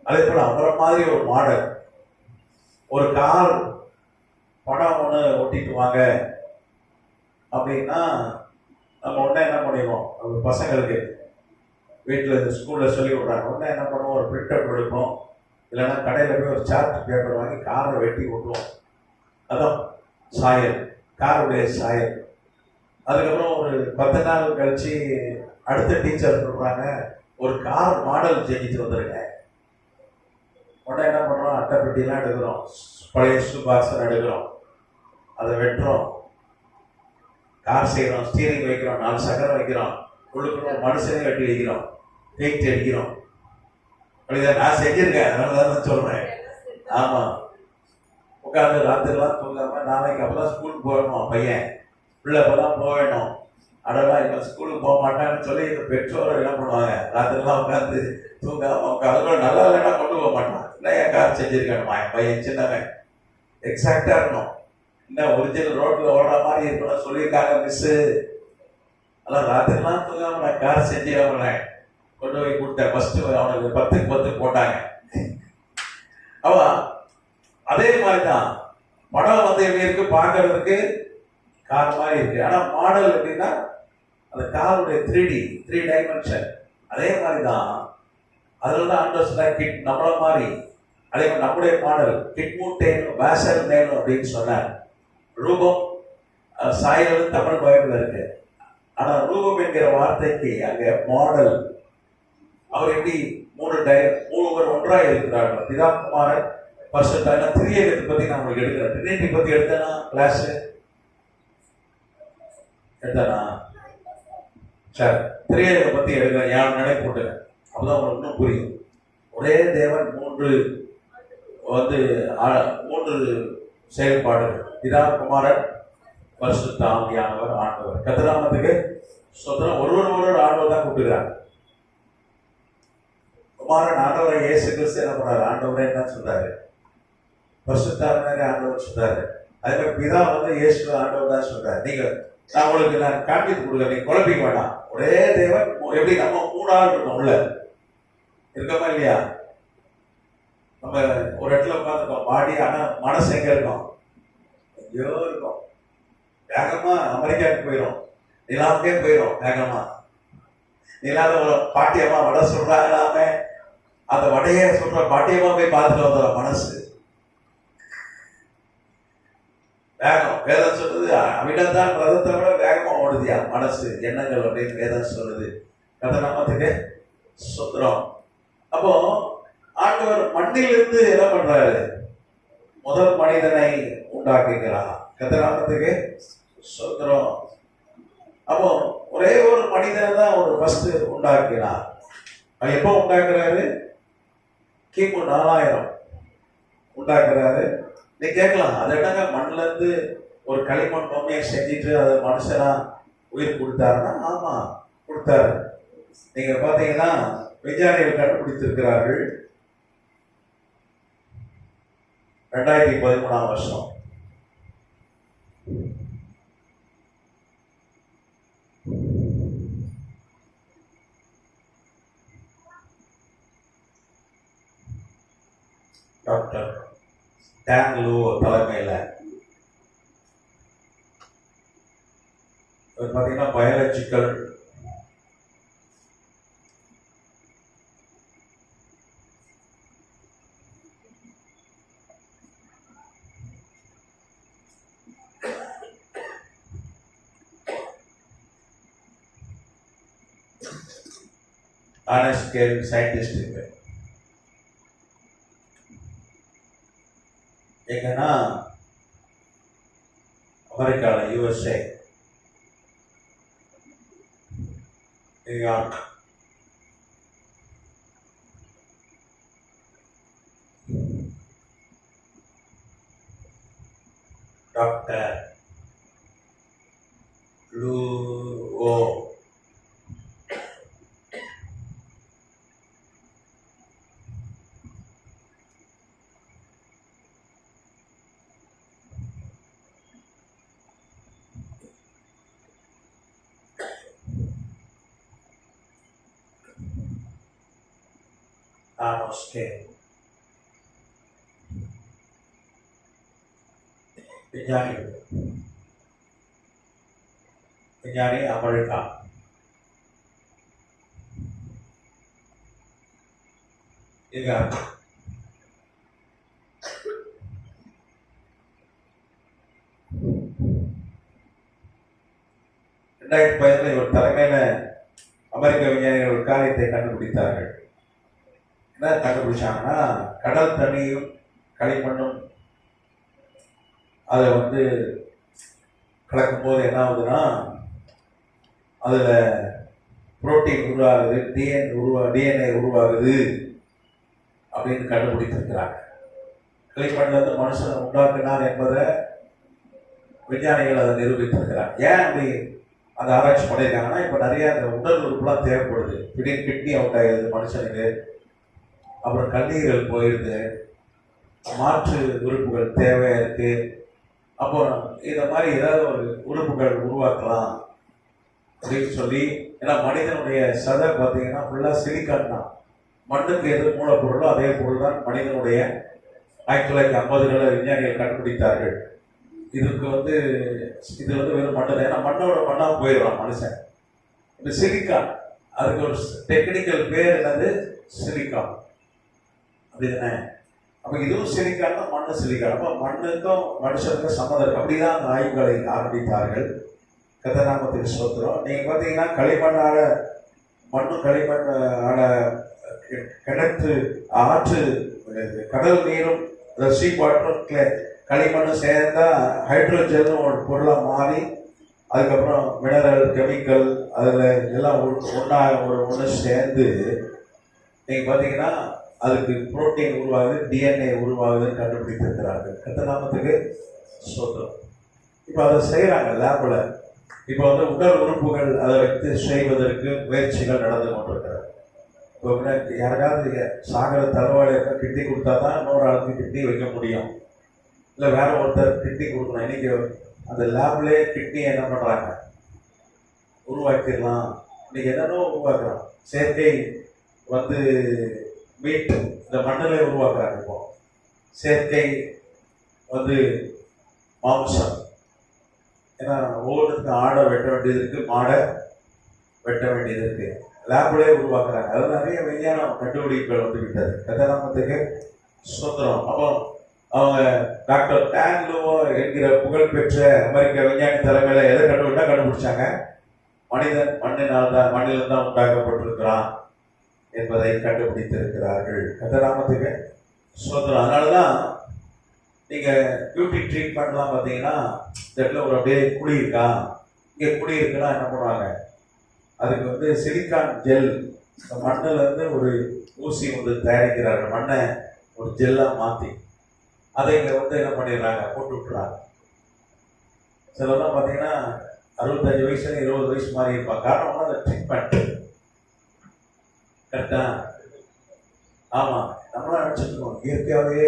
அதே போல அவரை மாதிரி ஒரு மாடல். ஒரு கார் படம் ஒன்று ஒட்டிட்டு வாங்க அப்படின்னா நம்ம உடனே என்ன பண்ணிடுவோம்? பசங்களுக்கு வீட்டில் ஸ்கூலில் சொல்லி விட்றாங்க, உடனே என்ன பண்ணுவோம்? ஒரு பிரிண்ட் அவுட் எடுப்போம், இல்லைன்னா கடையில் போய் ஒரு சார்ட் பேப்பர் வாங்கி காரை வெட்டி விட்டுருவோம். அதான் சாயல், காருடைய சாயல். அதுக்கப்புறம் ஒரு 10 நாள் கழிச்சு அடுத்த டீச்சர் சொல்றாங்க, ஒரு கார் மாடல் செஞ்சுட்டு வந்துருங்க. உடனே என்ன பண்ணுறோம்? அட்டை பெட்டிலாம் எடுக்கிறோம், பழைய ஷூ பாக்ஸ் எடுக்கிறோம், அதை வெட்டுறோம், கார் செய்கிறோம், ஸ்டீரிங் வைக்கிறோம், 4 சக்கரம் வைக்கிறோம், உள்ளுக்குள்ள மனுஷனே வெட்டி வைக்கிறோம், பெயிண்ட் அடிக்கிறோம். அப்படிதான் நான் செஞ்சிருக்கேன், அதனால தான் சொல்றேன். ஆமா, உட்காந்து ராத்திரிலாம் தூங்காம, நாளைக்கு அப்பதான் ஸ்கூலுக்கு போகணும் பையன், பிள்ளை அப்பதான் போக வேணும். அடலாம் இவன் ஸ்கூலுக்கு போக மாட்டான்னு சொல்லி இந்த பெற்றோரை என்ன பண்ணுவாங்க? ராத்திரிலாம் உட்காந்து தூங்காம அதுக்குள்ள நல்லா இல்லைன்னா கொண்டு போக மாட்டான். இல்லையா கார் செஞ்சிருக்கணுமா என் பையன் சின்னவன், எக்ஸாக்டா இருக்கணும், இன்னும் ஒரிஜினல் ரோட்ல ஓடுற மாதிரி இருக்கணும் சொல்லியிருக்காங்க மிஸ்ஸு. அதான் ராத்திரிலாம் தூங்காம நான் கார் செஞ்சு அவனை கொண்டு போய் கொடுத்தேன். ஃபர்ஸ்ட் அவனுக்கு 10க்கு 10 போட்டாங்க. அவன் அதே மாதிரிதான் படம் வந்து எப்படி இருக்கு பார்க்கறதுக்கு கார் மாதிரி இருக்கு. ஆனா மாடல் எப்படின்னா அந்த காருடைய 3 டைமென்ஷன். அதே மாதிரி தான் அதில் தான் ஆண்டோஸ்லாம் கிட் நம்மள மாதிரி அதே மாதிரி நம்முடைய மாடல் கிட்மூட்டேனும் வேசல் நேனும் அப்படின்னு சொன்னார். ரூபம் சாயல் தமிழ் பைபிள் இருக்கு. ஆனா ரூபம் என்கிற வார்த்தைக்கு அங்க மாடல். அவர் எப்படி மூணு ஒன்றாக இருக்கிறார்கள். பிதா குமாரன் பரிசுத்தாவியான திரியகத்தை பத்தி நான் உங்களுக்கு எடுக்கிறேன். ட்ரினிட்டி பத்தி எடுத்தேனா கிளாஸ் எடுத்தானா? சரி, திரியகத்தை பத்தி எடுக்கிறேன். யார் நினைப்பு போட்டுங்க, அப்பதான் உங்களுக்கு இன்னும் புரியும். ஒரே தேவன் மூன்று செயல்பாடுகள். பிதா குமாரன் பரிசுத்த ஆவியானவர் ஆண்டவர். கதிராமத்துக்கு சொந்தம் ஒருவர் ஆண்டவர் தான் கூப்பிட்டுக்கிறாங்க. குமாரன் ஆண்டவரை இயேசு கிறிஸ்து என்ன பண்ணாரு? ஆண்டவரே தான் சொல்றாரு. பரிசுத்தாவியானவரே ஆண்டவர் சொல்றாரு. அதே மாதிரி பிதா இயேசு ஆண்டவர் தான் சொல்றாரு. நான் உங்களுக்கு காண்பித்து கொடுக்க, நீங்க குழப்பிக்க வேண்டாம். ஒரே தேவன். எப்படி நம்ம மூணாள் இருக்கோம், உள்ள இருக்கமா இல்லையா? நம்ம ஒரு இடத்துல உட்காந்துருக்கோம் பாடி, ஆனா மனசு எங்க இருக்கோம்? எங்கேயோ இருக்கும். வேகமா அமெரிக்காவுக்கு போயிடும், நிலாவுக்கே போயிடும் வேகமா. நிலாத பாட்டியம்மா வடை சொல்றாங்களாமே, அந்த வடையை சொல்ற பாட்டியம்மா போய் பார்த்துட்டு வந்துடும் மனசு. வேகம் வேதம் சொல்றது அவிடத்தான் ரதத்தை விட வேகமா ஓடுதியா மனசு எண்ணங்கள் அப்படின்னு வேதம் சொல்லுது. கதநாமத்துக்கு சுத்திரம். அப்போ ஆண்டவர் மண்ணிலிருந்து என்ன பண்றாரு? முதல் மனிதனை உண்டாக்குகிறார். கதநாமத்துக்கு சுத்திரம். அப்போ ஒரே ஒரு மனிதனை தான் ஒரு ஃபர்ஸ்ட் உண்டாக்கினார். அது எப்போ உண்டாக்குறாரு? கிமு 4000 உண்டாக்குறாரு. நீ கேட்கலாம், அது என்னங்க மண்ணில இருந்து ஒரு களிமண் பொம்மையை செஞ்சுட்டு அது மனுஷனா உயிர் கொடுத்தாருன்னா, ஆமா கொடுத்தாரு. நீங்க பாத்தீங்கன்னா விஞ்ஞானிகள் கண்டுபிடித்திருக்கிறார்கள். 2013ஆம் வருஷம் டாக்டர் டேங்லூ தலைமையில பார்த்தீங்கன்னா பயாலஜிக்கல் ஸ்கேல் சயின்டிஸ்ட் எங்கன்னா அமெரிக்காவில் USA நியூயார்க். டாக்டர் லூஓ விஞ்ஞானி அமெரிக்கா. இங்க 2010 இவர் தலைமையில அமெரிக்க விஞ்ஞானிகள் ஒரு காரியத்தை கண்டுபிடித்தார்கள். என்ன கண்டுபிடிச்சாங்கன்னா, கடல் தண்ணியும் களிமண்ணும் அதை கலக்கும் போது என்ன ஆகுதுன்னா, அதுல புரோட்டீன் உருவாகுது, டிஎன்ஏ உருவாகுது அப்படின்னு கண்டுபிடித்திருக்கிறாங்க. களிமண்ல இருந்து மனுஷனை உண்டாக்கினார் என்பதை விஞ்ஞானிகள் அதை நிரூபித்திருக்கிறார். ஏன் அப்படி அந்த ஆராய்ச்சி பண்ணியிருக்காங்கன்னா, இப்போ நிறைய அந்த உடல் உறுப்புலாம் தேவைப்படுது. திடீர்னு கிட்னி அவுட் ஆகிடுது மனுஷனுக்கு, அப்புறம் கல்லீரல் போயிடுது, மாற்று உறுப்புகள் தேவையா இருக்கு. அப்போ இந்த மாதிரி ஏதாவது ஒரு உறுப்புகள் உருவாக்கலாம் அப்படின்னு சொல்லி, ஏன்னா மனிதனுடைய சதை பார்த்தீங்கன்னா ஃபுல்லாக சிலிக்கான் தான். மண்ணுக்கு எது மூலப்பொருளோ அதே பொருள் தான் மனிதனுடைய 1950களில் விஞ்ஞானிகள் கண்டுபிடித்தார்கள். இதுக்கு வந்து இது வந்து வெறும் மண்ணு தான். ஏன்னா மண்ணோட மண்ணா போயிடுறான் மனுஷன். இந்த சிலிக்கான், அதுக்கு ஒரு டெக்னிக்கல் பேர் என்னது? சிலிக்கான். அப்படி தானே? அப்ப இதுவும் சிலிக்கான் தான், மண்ணு சிலிக்கான். அப்ப மண்ணுக்கும் மனுஷனுக்கும் சம்மதம் இருக்கு. அப்படிதான் அந்த ஆய்வுகளை ஆரம்பித்தார்கள். கத்தநாமத்துக்கு ஸ்தோத்திரம். நீங்க பாத்தீங்கன்னா களிமண்ணால, மண்ணும் களிமண்ணால கிணற்று, ஆற்று, கடல் நீரும், சீ வாட்டரும் களிமண்ணும் சேர்ந்தா ஹைட்ரோஜன் ஒரு பொருளா மாறி அதுக்கப்புறம் மினரல், கெமிக்கல், அதில் எல்லாம் ஒன்று சேர்ந்து நீங்கள் பார்த்தீங்கன்னா அதுக்கு புரோட்டீன் உருவாகுது, டிஎன்ஏ உருவாகுதுன்னு கண்டுபிடித்திருக்கிறார்கள். கத்தநாமத்துக்கு ஸ்தோத்திரம். இப்போ அதை செய்கிறாங்க லேபில். இப்போ வந்து உடல் உறுப்புகள் அதை வைத்து செய்வதற்கு முயற்சிகள் நடந்து கொண்டிருக்கிறது. இப்போ யாருக்காவது சாகர தலைவாழை கிட்னி கொடுத்தா தான் இன்னொரு ஆளுக்கு கிட்னி வைக்க முடியும், இல்லை வேற ஒருத்தர் கிட்னி கொடுக்கணும். இன்னைக்கு அந்த லேப்லேயே கிட்னி என்ன பண்ணுறாங்க, உருவாக்கிடலாம். இன்னைக்கு என்னென்னோ உருவாக்குறாங்க. செயற்கை வந்து மீட் இந்த மண்ணில் உருவாக்குறாங்க. இப்போ செயற்கை வந்து மாம்சம். ஏன்னா ஒவ்வொன்றுக்கும் ஆடை வெட்ட வேண்டியது இருக்குது, மாடை வெட்ட வேண்டியது இருக்குது. லேப்லேயே உருவாக்குறாங்க. அது நிறைய விஞ்ஞானம் கண்டுபிடிப்புகள் வந்து விட்டது. கத்தநாமத்துக்கு சுதந்திரம். அப்போ அவங்க டாக்டர் டேன் லூவோ என்கிற புகழ்பெற்ற அமெரிக்க விஞ்ஞானி தலைமையில எதை கண்டுபிடிச்சாங்க? மனிதன் மண்ணில் தான் உண்டாக்கப்பட்டிருக்கிறான் என்பதை கண்டுபிடித்திருக்கிறார்கள். கத்தநாமத்துக்கு சுதந்திரம். அதனாலதான் நீங்க பியூட்டி ட்ரீட்மெண்ட்லாம் பார்த்தீங்கன்னா இந்த இடத்துல ஒரு அப்படியே குழி இருக்கா, இங்கே குழி இருக்குன்னா என்ன பண்ணுவாங்க, அதுக்கு வந்து சிலிக்கான் ஜெல், மண்ணில் இருந்து ஒரு ஊசி வந்து தயாரிக்கிறார்கள். மண்ணை ஒரு ஜெல்லாக மாற்றி அதை இங்கே வந்து என்ன பண்ணிடுறாங்க, போட்டு விட்டுறாங்க. சிலர்லாம் பார்த்தீங்கன்னா 65 வயசுல 20 வயசு மாதிரி இருப்பாங்க. காரணம் அந்த ட்ரீட்மெண்ட். கரெக்டா? ஆமாம். நம்மளாம் நினச்சிருக்கோம் இயற்கையாகவே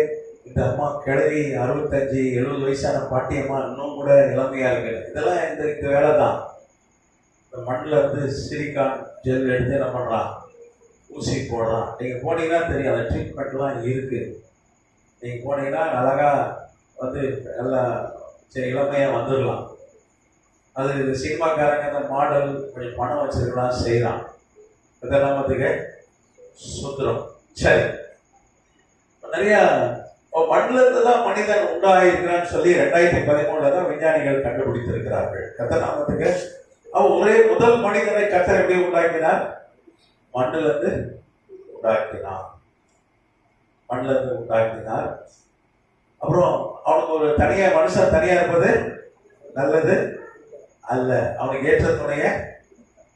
இந்த அம்மா கிழவி 65 70 வயசான பாட்டியம்மா இன்னும் கூட இளமையாக இருக்கு. இதெல்லாம் இந்த வேலை தான். இந்த மண்ணில் இருந்து சிலிக்கான் ஜெல் எடுத்து என்ன பண்ணுறான், ஊசி போடுறான். நீங்கள் போனீங்கன்னா தெரியும், அந்த ட்ரீட்மெண்ட்லாம் இருக்குது. நீங்கள் போனீங்கன்னா அழகாக வந்து நல்லா இளமையாக வந்துடலாம். அது சினிமாக்காரங்க அந்த மாடல் கொஞ்சம் பணம் வச்சிருக்கலாம், செய்யலாம். இதெல்லாமத்துக்கு சுத்திரம். சரி, நிறைய மண்ணில் இருந்து தான் மனிதன் உண்டாயிருக்கிறான்னு சொல்லி 2013 தான் விஞ்ஞானிகள் கண்டுபிடித்திருக்கிறார்கள். கத்தநாமத்துக்கு ஒரே முதல் மனிதனை கத்தர் எப்படி உண்டாக்கினார்? மண்ணில் இருந்து உண்டாக்கினார். மண்ணில் இருந்து உண்டாக்கினார். அப்புறம் அவனுக்கு ஒரு தனியா, மனுஷன் தனியா இருப்பது நல்லது அல்ல, அவனுக்கு ஏற்ற துணைய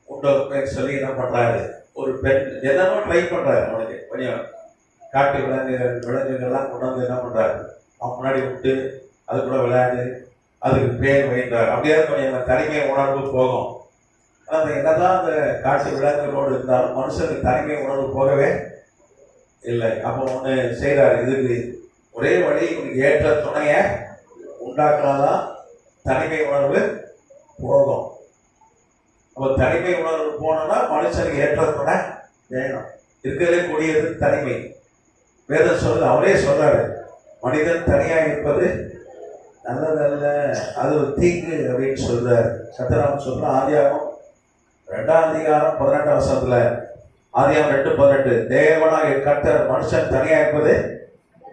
உண்டு சொல்லி என்ன பண்றாரு, ஒரு பெண் என்னமோ ட்ரை பண்றாரு. அவனுக்கு கொஞ்சம் காட்டு விலங்குகள்லாம் கொண்டு வந்து என்ன பண்றாரு, அவன் முன்னாடி விட்டு அது கூட விளையாடு, அதுக்கு பேர் வைக்கிறார். அப்படியாவது கொஞ்சம் தனிமை உணர்வு போகும். ஆனால் என்னதான் அந்த காட்டு விலங்குகளோடு இருந்தாலும் மனுஷனுக்கு தனிமை உணர்வு போகவே இல்லை. அப்போ ஒன்று செய்கிறார், இதுக்கு ஒரே வழி, இவனுக்கு ஏற்ற துணைய உண்டாக்குனாதான் தனிமை உணர்வு போகும். அப்போ தனிமை உணர்வு போனோம்னா மனுஷனுக்கு ஏற்ற துணை வேணும். இருக்கிறதே கூடியது தனிமை. வேதம் சொல்லுது, அவரே சொல்றாரு, மனிதன் தனியா இருப்பது நல்லதல்ல, அது ஒரு தீங்கு அப்படின்னு சொல்றாரு. கர்த்தர் சொல்ற ஆதியாகமம் 2ஆம் அதிகாரம் 18ஆம் வசனத்துல, ஆதியாகமம் 2:18, தேவனாகிய கர்த்தர் மனுஷன் தனியா இருப்பது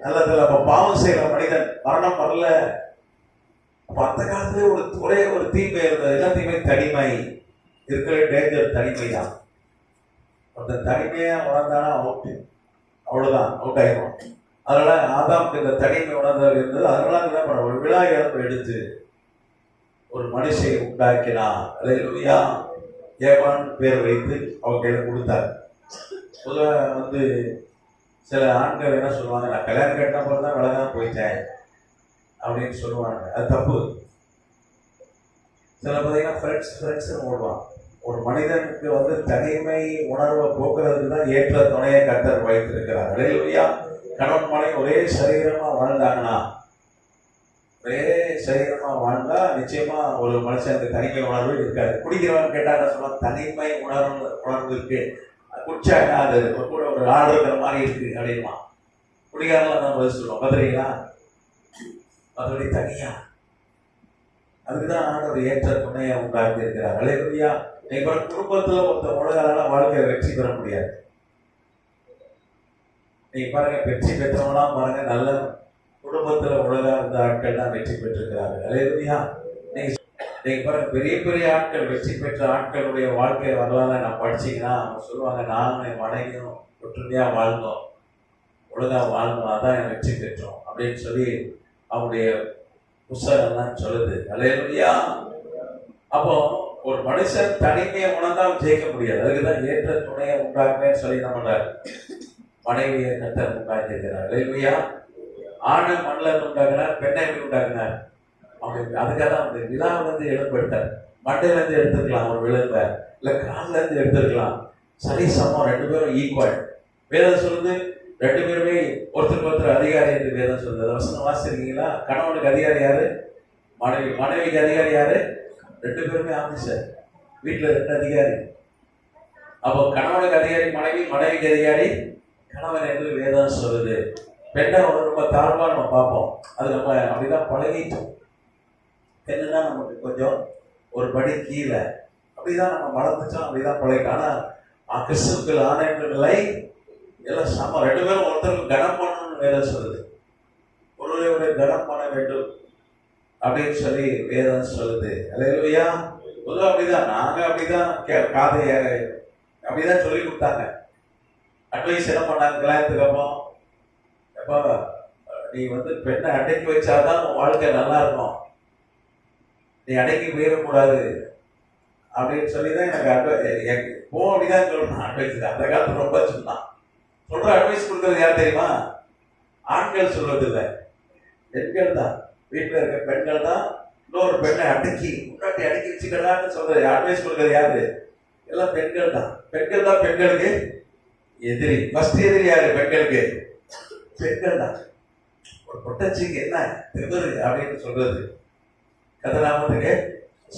நல்லதில்லை. அப்ப பாவம் செய்யற மனிதன் மரணம் வரல. அப்ப அந்த காலத்துல ஒரே ஒரு தீமை இருந்தது. என்ன தீமை? தனிமை. இருக்கிற டேஞ்சர் தனிமை தான். அந்த தனிமையா உணர்ந்தானா அவுட்டு, அவ்வளவுதான், அவுட் ஆயிடும். அதனால ஆதாமுக்கு இந்த தனிமை உணர்ந்தது இருந்தது. அதனால என்ன பண்ண, ஒரு விழா இழப்பு எடுத்து ஒரு மனுஷை உண்டாக்கினான். அல்லேலூயா. ஏவான் பேர் வைத்து அவங்க கையில கொடுத்தார். பொதுவாக வந்து சில ஆண்கள் என்ன சொல்லுவாங்க, நான் கல்யாணம் கட்டின போது தான் விலகாம போயிட்டேன் அப்படின்னு சொல்லுவாங்க. அது தப்பு. சில பார்த்தீங்கன்னா ஃப்ரெண்ட்ஸ் ஓடுவான். ஒரு மனிதனுக்கு வந்து தனிமை உணர்வை போக்குறதுக்கு தான் ஏற்ற துணையை கர்த்தர் வைத்திருக்கிறார். அல்லேலூயா. கணவன் மனை ஒரே சரீரமா வாழ்ந்தாங்கன்னா, ஒரே சரீரமா வாழ்ந்தா நிச்சயமா ஒரு மனுஷனுக்கு தனிமை உணர்வு இருக்காது. குடிக்கிறவன் கேட்டா என்ன சொல்லுவான், தனிமை உணர்வு இருக்கு, குடிச்சா அது கூட ஒரு ஆள் இருக்கிற மாதிரி இருக்கு அப்படின்னா. குடிகாரெல்லாம் தான் பதில் சொல்லுவோம், பார்த்துறீங்களா? மற்றபடி தனியா. அதுக்குதான் ஆண்டவர் ஏற்ற துணையை உண்டாக்கி இருக்கிறார். அல்லேலூயா. நீங்க குடும்பத்துல ஒருத்த உலகால வாழ்க்கையில வெற்றி பெற முடியாது. நீங்க பாருங்க, வெற்றி பெற்றவங்களாம் பாருங்க, நல்ல குடும்பத்துல உலகா இருந்த ஆட்கள் தான் வெற்றி பெற்றிருக்கிறார்கள். அல்லேலூயா. நீங்க பாருங்க, பெரிய பெரிய ஆட்கள், வெற்றி பெற்ற ஆட்களுடைய வாழ்க்கை வரலாறு நான் படிச்சீங்கன்னா அவங்க சொல்லுவாங்க, நானும் என் மனைவியும் ஒற்றுமையா வாழ்ந்தோம், ஒழுங்கா வாழ்ந்தோம், அதான் வெற்றி பெற்றோம் அப்படின்னு சொல்லி அவங்களுடைய புஸ்தகம் தான் சொல்லுது. அல்லேலூயா. அப்போ ஒரு மனுஷன் தனிமையை உணர்ந்தால் ஜெயிக்க முடியாது. அதுக்குதான் ஏற்ற துணையை உண்டாக்குறேன்னு சொல்லி நம்ம மனைவியை கர்த்தர் உண்டாக்கியிருக்கிறார். அல்லேலூயா. ஆணை மண்ணில் உண்டாக்குனார், பெண்ணை உண்டாக்குனார். அவங்க அதுக்காக அந்த விழாவிலிருந்து எழுப்பெடுத்தார். மண்டையில இருந்து எடுத்துக்கலாம் ஒரு விழுந்த, இல்ல காலில இருந்து எடுத்துக்கலாம். சரி சமம், ரெண்டு பேரும் ஈக்குவல். வேதம் சொல்லுது ரெண்டு பேருமே ஒருத்தருக்கு ஒருத்தர் அதிகாரி என்று வேதம் சொல்லுது. வசனம் வாசிச்சிருக்கீங்களா? கணவனுக்கு அதிகாரி யாரு? மனைவி. மனைவிக்கு அதிகாரி யாரு? ரெண்டு பேருமே ஆபீசர். வீட்டுல ரெண்டு அதிகாரி. அப்போ கணவனுக்கு அதிகாரி மனைவி, மனைவிக்கு அதிகாரி கணவன் என்று வேதம் சொல்லுது. பெண்ணை ரொம்ப தாழ்வா நம்ம பார்ப்போம். அது நம்ம அப்படிதான் பழகிட்டோம். பெண்ணுன்னா நமக்கு கொஞ்சம் ஒரு படி கீழே, அப்படிதான் நம்ம வளர்ந்துச்சோம், அப்படிதான் பழகிட்டோம். ஆனா கிறிஸ்துவுக்கு ஆணையங்களை எல்லாம் சமம். ரெண்டு பேரும் ஒருத்தருக்கு கனம் பண்ணணும்னு வேதம் சொல்லுது. ஒருவரை கனம் பண்ண வேண்டும் அப்படின்னு சொல்லி வேதம் சொல்லுது. அல்லேலூயா. பொதுவாக அப்படிதான், நாங்க அப்படிதான் காதை அப்படிதான் சொல்லி கொடுத்தாங்க. அட்வைஸ் என்ன பண்ணாங்க கல்யாணத்துக்கு அப்புறம், எப்போ நீ பெண்ணை அடக்கி வச்சாதான் உன் வாழ்க்கை நல்லா இருக்கும், நீ அடக்கி போயிடக்கூடாது அப்படின்னு சொல்லிதான் எனக்கு அப்படிதான் சொல்லணும் அட்வைஸ். அந்த காலத்துல ரொம்ப சொன்னான். சொல்ற அட்வைஸ் கொடுக்கறது யார் தெரியுமா? ஆண்கள் சொல்வது இல்லை, பெண்கள் தான். வீட்டில் இருக்க பெண்கள் தான் இன்னொரு பெண்ணை அடக்கி முன்னாடி அடக்கி வச்சுக்கலான்னு சொல்றது. அட்வைஸ் கொடுக்கறது யாரு? எல்லாம் பெண்கள் தான். பெண்கள் தான் பெண்களுக்கு எதிரி. ஃபர்ஸ்ட் எதிரி யாரு? பெண்களுக்கு பெண்கள் தான். ஒரு பொட்டச்சிக்கு என்ன எதிரி அப்படின்னு சொல்றது. கதநாமத்துக்கு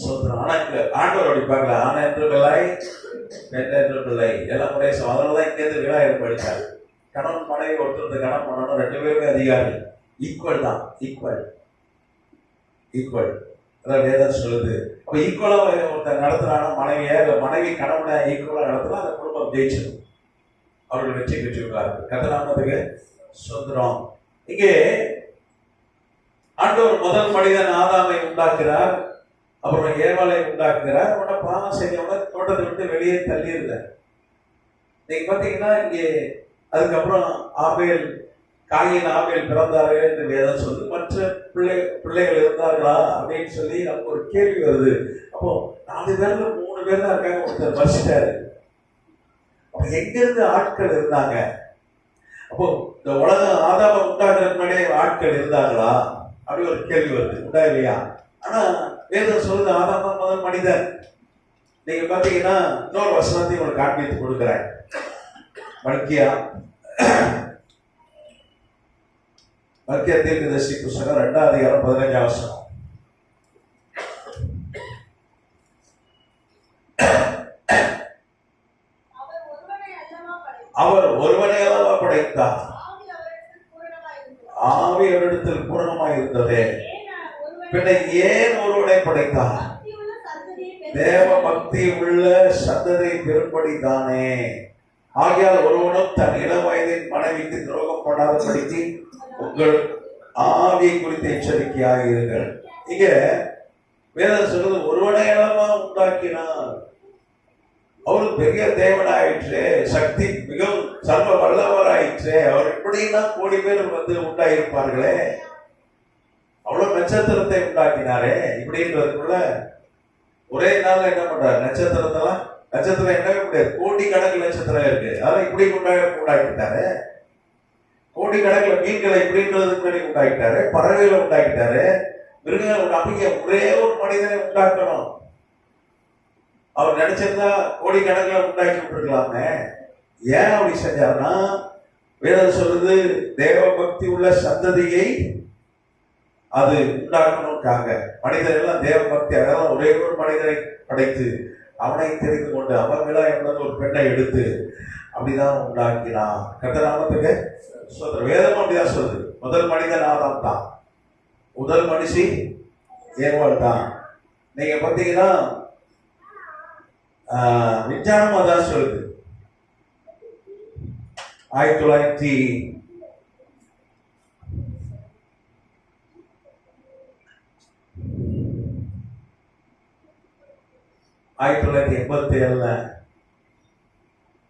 சொல்றோம். ஆனா இங்க ஆண்டவர் அடிப்பாங்களா? ஆனா என்று பிள்ளை, பெண் என்று பிள்ளை, எல்லாம் பிரதேசம். அதனாலதான் இங்க இருந்து விழா ஏற்படுத்தாரு. கணவன் மனைவி ஒருத்தர் கணவன் பண்ணணும், ரெண்டு பேருமே அதிகாரி. ஈக்குவல் தான், ஈக்குவல் ஈக்குவல். அதான் வேதம் சொல்லுது. அப்ப ஈக்குவலா ஒருத்தர் நடத்துறானா மனைவியை, மனைவி கணவனை ஈக்குவலா நடத்தினா அந்த குடும்பம் ஜெயிச்சிடும், அவர்கள் வெற்றி பெற்றிருக்கிறார்கள். கதநாமத்துக்கு சொல்றோம். இங்கே ஆண்டவர் முதல் மனிதன் ஆதாமை உண்டாக்குறார், அப்புறம் ஏவாளை உண்டாக்குறார். உடனே பாவம் செய்யவன தோட்டத்தை விட்டு வெளியே தள்ளிடுறார். நீங்க பாத்தீங்கன்னா இங்கே அதுக்கப்புறம் ஆபேல், காயின் ஆபேல் பிறந்தாரு என்று வேதம் சொல்லுது. மற்ற பிள்ளைகள் இருந்தார்களா அப்படின்னு சொல்லி நமக்கு ஒரு கேள்வி வருது. அப்போ 4 பேர்ல 3 பேர் தான் இருக்காங்க, ஒருத்தர் மறிச்சிட்டாரு. அப்ப எங்க இருந்து ஆட்கள் இருந்தாங்க? அப்போ இந்த உலகம் ஆதாம உண்டாக்குறதுக்கு முன்னாடியே ஆட்கள் இருந்தாங்களா அப்படி ஒரு கேள்வி வருது. உண்டா இல்லையா? ஆனா வேதம் சொல்லுது ஆதாம் முதல் மனிதன். நீங்க பாத்தீங்கன்னா இன்னொரு வசனத்தையும் உங்களுக்கு காண்பித்து கொடுக்கிறேன். மல்கியா தீர்க்கதரிசி புஸ்தகம் 2ஆம் அதிகாரம் 15ஆம் வசனம். அவர் ஒருவனை அல்லவா படைத்தார், ஆவி அவரிடத்தில் பூரணமாய் இருந்ததே, பின்ன ஏன் ஒருவனை படைத்தார்? தேவ பக்தி உள்ள சந்ததி பெரும்படி தானே. ஆகையால் ஒருவனும் தன் இளம் வயதின் மனைவிக்கு துரோகம் பண்ணாதபடிக்கு உங்கள் ஆவியை குறித்து எச்சரிக்கையாக இருங்கள். இங்க வேதம் சொல்றது ஒருவனை அளவா உண்டாக்கினார். அவரு பெரிய தேவனாயிற்று, சக்தி மிகவும் சர்வ வல்லவராயிற்று. அவர் எப்படின்னா கோடி பேர் உண்டாயிருப்பார்களே, அவ்வளவு நட்சத்திரத்தை உண்டாக்கினாரே. இப்படின்றதுக்குள்ள ஒரே நாள் என்ன பண்றாரு? நட்சத்திரம் என்னவே முடியாது, கோடி கணக்கு நட்சத்திரம் இருக்கு. அதெல்லாம் இப்படி உண்டாக்கிட்டாரு. கோடி கணக்கில் மீன்களை இப்படின்றதுக்கு உண்டாக்கிட்டாரு, பறவைகளை உண்டாக்கிட்டாரு, மிருகங்களை உண்டாக்கி ஒரே ஒரு மனிதனை உண்டாக்கணும். அவர் நினைச்சிருந்தா கோடி கணக்கில் உண்டாக்கி விட்டுருக்கலாமே. ஏன் அப்படி செஞ்சாருன்னா வேதம் சொல்லுது தேவ பக்தி உள்ள சந்ததியை அது உண்டாக்கணும்காக. மனிதர் எல்லாம் தேவ பக்தி, அதெல்லாம் ஒரே ஒரு மனிதனை படைத்து அவனை தெரிந்து கொண்டு அவர்களா என்பது ஒரு பெண்ணை எடுத்து அப்படிதான் உண்டாக்கினான். கர்த்தர் நாமத்துக்கு ஸ்தோத்திரம். வேதமும் அப்படிதான் சொல்லுது. முதல் மனிதன் ஆதாம் தான், முதல் மனுஷி ஏவாள் தான். நீங்க பார்த்தீங்கன்னா விஞ்ஞானம் அதான் சொல்லுது. 1987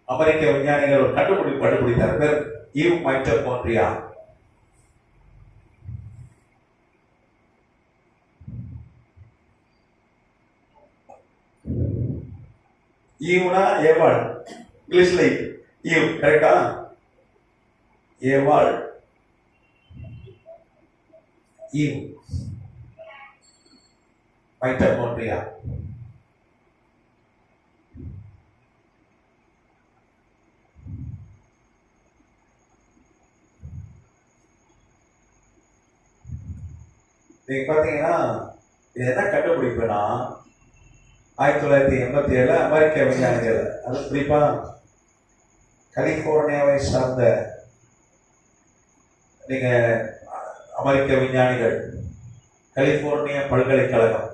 அமெரிக்க விஞ்ஞானிகள் ஒரு கண்டுபிடித்தார். பேர் ஈவ் மைட்டோகாண்ட்ரியா. ஈவ்னா ஏவாள், இங்கிலீஷ்ல ஈவ், கரெக்டா? ஏவாள், ஈவ் மைட்டோகாண்ட்ரியா. நீங்க பாத்தீங்கன்னா இது என்ன கண்டுபிடிப்புனா 1987 அமெரிக்க விஞ்ஞானிகள், அது குறிப்பா கலிபோர்னியாவை சார்ந்த நீங்க அமெரிக்க விஞ்ஞானிகள், கலிபோர்னியா பல்கலைக்கழகம்,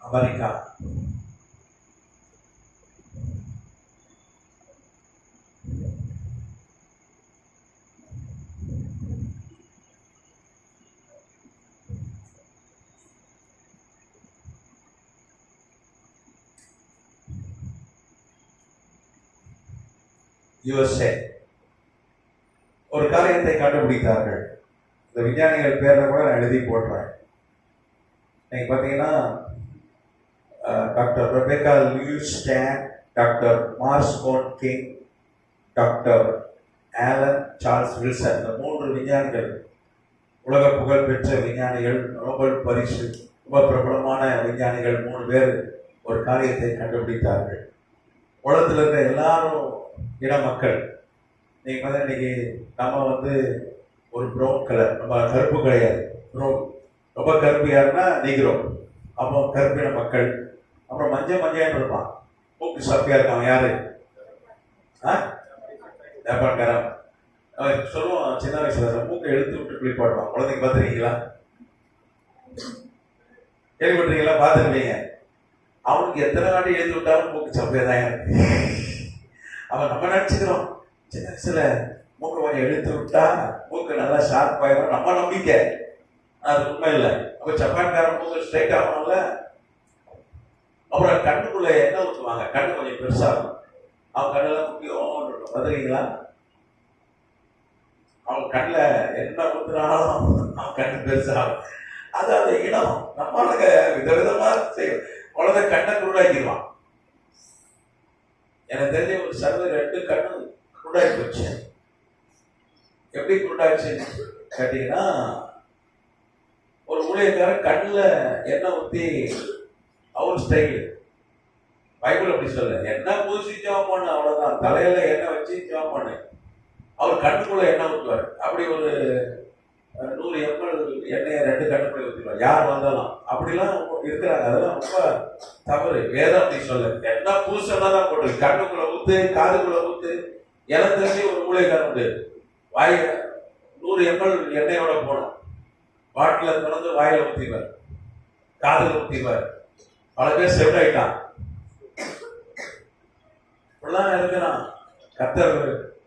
அமெரிக்கா, USA ஒரு காரியத்தை கண்டுபிடித்தார்கள். இந்த விஞ்ஞானிகள் பேரை கூட நான் எழுதி போடுறேன். நீங்க பாத்தீங்கன்னா doctor Rebecca Louise Stan, doctor Marskon King, doctor Alan Charles Wilson, இந்த 3 விஞ்ஞானிகள், உலக புகழ் பெற்ற விஞ்ஞானிகள், நோபல் பரிசு ரொம்ப பிரபலமான விஞ்ஞானிகள் 3 பேர் ஒரு காரியத்தை கண்டுபிடித்தார்கள். உலகத்தில் இருக்க எல்லாரும் இன மக்கள், நீங்க வந்து இன்னைக்கு நம்ம வந்து ஒரு ப்ரௌன் கலர், நம்ம கருப்பு கிடையாது, ப்ரௌன், ரொம்ப கருப்பு யாருன்னா நீக்கிறோம், அப்போ கருப்பின மக்கள். அப்புறம் மஞ்சள் இருப்பான், மூக்கு சப்பியா இருக்கான், யாரு? ஜப்பான்காரன். சொல்லுவான் சின்ன வயசுல, மூக்கை எழுத்து விட்டு குளிப்பாடுவான். குழந்தைங்க பார்த்துருக்கீங்களா? கேள்விப்பட்டிருக்கீங்களா? பார்த்துருப்பீங்க. அவனுக்கு எத்தனை வாட்டி எழுத்து விட்டாலும் மூக்கு சப்பையா தான் இருக்கு. அவன் நம்ம நினைச்சுக்கிறோம் சின்ன வயசுல மூக்கு கொஞ்சம் எழுத்து விட்டா மூக்கு நல்லா ஷார்ப் ஆயிரும், நம்ம நம்பிக்கை. அது உண்மை இல்லை. அப்ப ஜப்பான்காரன் மூக்கு ஸ்ட்ரைட் ஆகணும்ல. அப்புறம் கண்ணுக்குள்ள எண்ணெய் ஊற்றுவாங்க, கண்ணு கொஞ்சம் பெருசாகும். அவன் கண்ணெல்லாம் முக்கியம் பார்த்துருக்கீங்களா? அவன் கண்ணில் என்ன ஊத்துனாலும் அவன் கண்ணு பெருசாகும். அது அந்த இனம் நம்மளுக்கு விதவிதமா செய்யும். குழந்தை கண்ணை குருடாக்கிடுவான். எனக்கு தெரிஞ்ச ஒரு சர்வே 2 கண்ணு குருடாகி போச்சு. எப்படி குருடாச்சு கேட்டீங்கன்னா, ஒரு ஊழியக்காரன் கண்ணில் எண்ணெய் ஊற்றி, அவர் ஸ்டைலு, பைபிள் அப்படி சொல்ல, எண்ணெய் பூசி ஜெபம் பண்ணு, அவ்வளவுதான், தலையில எண்ணெய் வச்சு ஜெபம் பண்ணு. அவர் கண்ணுக்குள்ள எண்ணெய் ஊற்றுவார். அப்படி ஒரு 100 ml எண்ணெயை 2 கண்ணுக்குள்ள ஊற்றிடுவார், யார் வந்தாலும். அப்படிலாம் இருக்கிறாங்க. அதெல்லாம் ரொம்ப தவறு. வேதம் அப்படி சொல்ல, எண்ணெய் பூசலாம் தான் போட்டு கண்ணுக்குள்ள ஊத்து, காதுக்குள்ள ஊத்து. எனக்கு தெரிஞ்சு ஒரு ஊழியக்காரன் உண்டு, வாய் 100 ml எண்ணெயோட போனோம், பாட்டில திறந்து வாயில ஊற்றிடுவார், காதுல ஊற்றிடுவார். பல பேர் செட் ஆயிட்டான். இப்படிலாம் இருக்கிறான். கர்த்தர்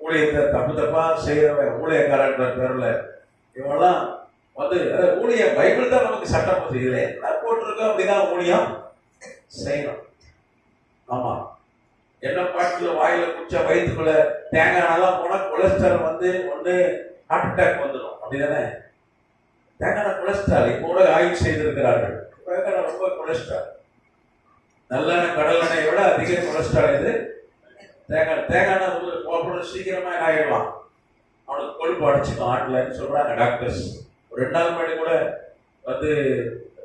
ஊழியத்தை தப்பா செய்யறவன் ஊழியக்காரன்ற பேர்ல இவெல்லாம் வந்து ஊழிய பைபிள் தான் நமக்கு சட்டம் செய்யல, என்ன போட்டிருக்கோம் அப்படிதான் ஊழியம் செய்யணும். ஆமா, என்ன பாட்டுல வாயில குச்ச வயிற்றுக்குள்ள தேங்காய் நல்லா போனா கொலஸ்ட்ரால் வந்து ஒன்று ஹார்ட் அட்டாக் வந்துடும், அப்படிதானே? தேங்காய் கொலஸ்ட்ரால் இப்போ கூட ஆய்வு செய்திருக்கிறார்கள். தேங்காய் ரொம்ப கொலஸ்ட்ரால், நல்லெண்ணெய் கடல் எண்ணெயை விட அதிக கொலஸ்ட்ரால் இது தேங்காய். சீக்கிரமா ஆயிடலாம், அவனுக்கு கொழுப்பு அடிச்சுக்கும் ஆட்லன்னு சொல்றாங்க டாக்டர்ஸ். ஒரு 2 நாள் முன்னாடி கூட வந்து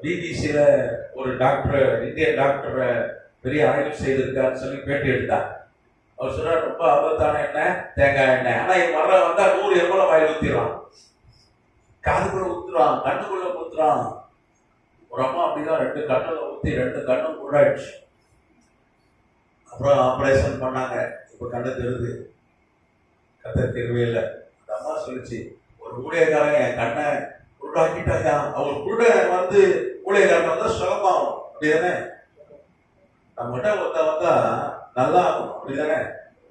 பிபிசியில ஒரு டாக்டர், இந்தியன் டாக்டரை பெரிய ஆய்வு செய்திருக்காருன்னு சொல்லி பேட்டி எடுத்தாங்க. அவர் சொல்றாரு ரொம்ப ஆபத்தான எண்ணெய் தேங்காய் எண்ணெய். ஆனா இவன் வந்தா 100 எவ்வளவு வாயில் ஊத்திடுறான், காதுக்குள்ள ஊத்துறான், கண்ணுக்குள்ள ஊத்துறான். ஒரு அம்மா அப்படிதான் 2 கண்ணுல ஊத்தி 2 கண்ணும் குருடாயிடுச்சு. அப்புறம் ஆபரேஷன் பண்ணாங்க. இப்ப கண்ணு தெரியுது. கத்தர் தெரியவே இல்லை. அந்த அம்மா சொல்லிச்சு, ஒரு ஊழியக்காரன் என் கண்ணை குருடாக்கிட்டாயா. அவர் குருட ஊழியக்காரன் வந்தா சுகமாகும், அப்படிதானே? நம்மகிட்ட ஒருத்த வந்தா நல்லா ஆகும், அப்படிதானே?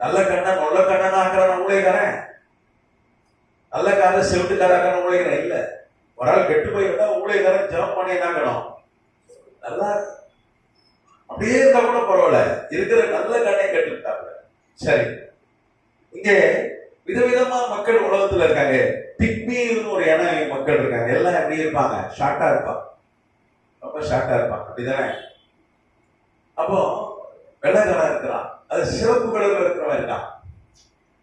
நல்ல கண்ணன் நல்ல கண்ணன் ஆக்குறான ஊழியக்காரன், நல்ல கார செவிட்டுக்காரான ஊழியக்காரன் இல்ல. ஒரு ஆள் கெட்டு போய் விட்டா ஊழியக்காரன் ஜெபம் பண்ணி என்னாக்கணும், நல்லா அப்படியே இருந்தா கூட பரவாயில்ல, இருக்கிற நல்ல கண்ணை கெட்டுட்டாங்க. சரி, இங்கே விதவிதமா மக்கள் உலகத்துல இருக்காங்க. பிக்மின்னு ஒரு இன மக்கள் இருக்காங்க. எல்லாம் எப்படி இருப்பாங்க, ஷார்ட்டா இருப்பாங்க, ரொம்ப ஷார்ட்டா இருப்பாங்க, அப்படிதானே? அப்போ வெள்ளைக்காரன் இருக்கிறான், அது சிவப்பு கலர்ல இருக்கிறவன் இருக்கான்.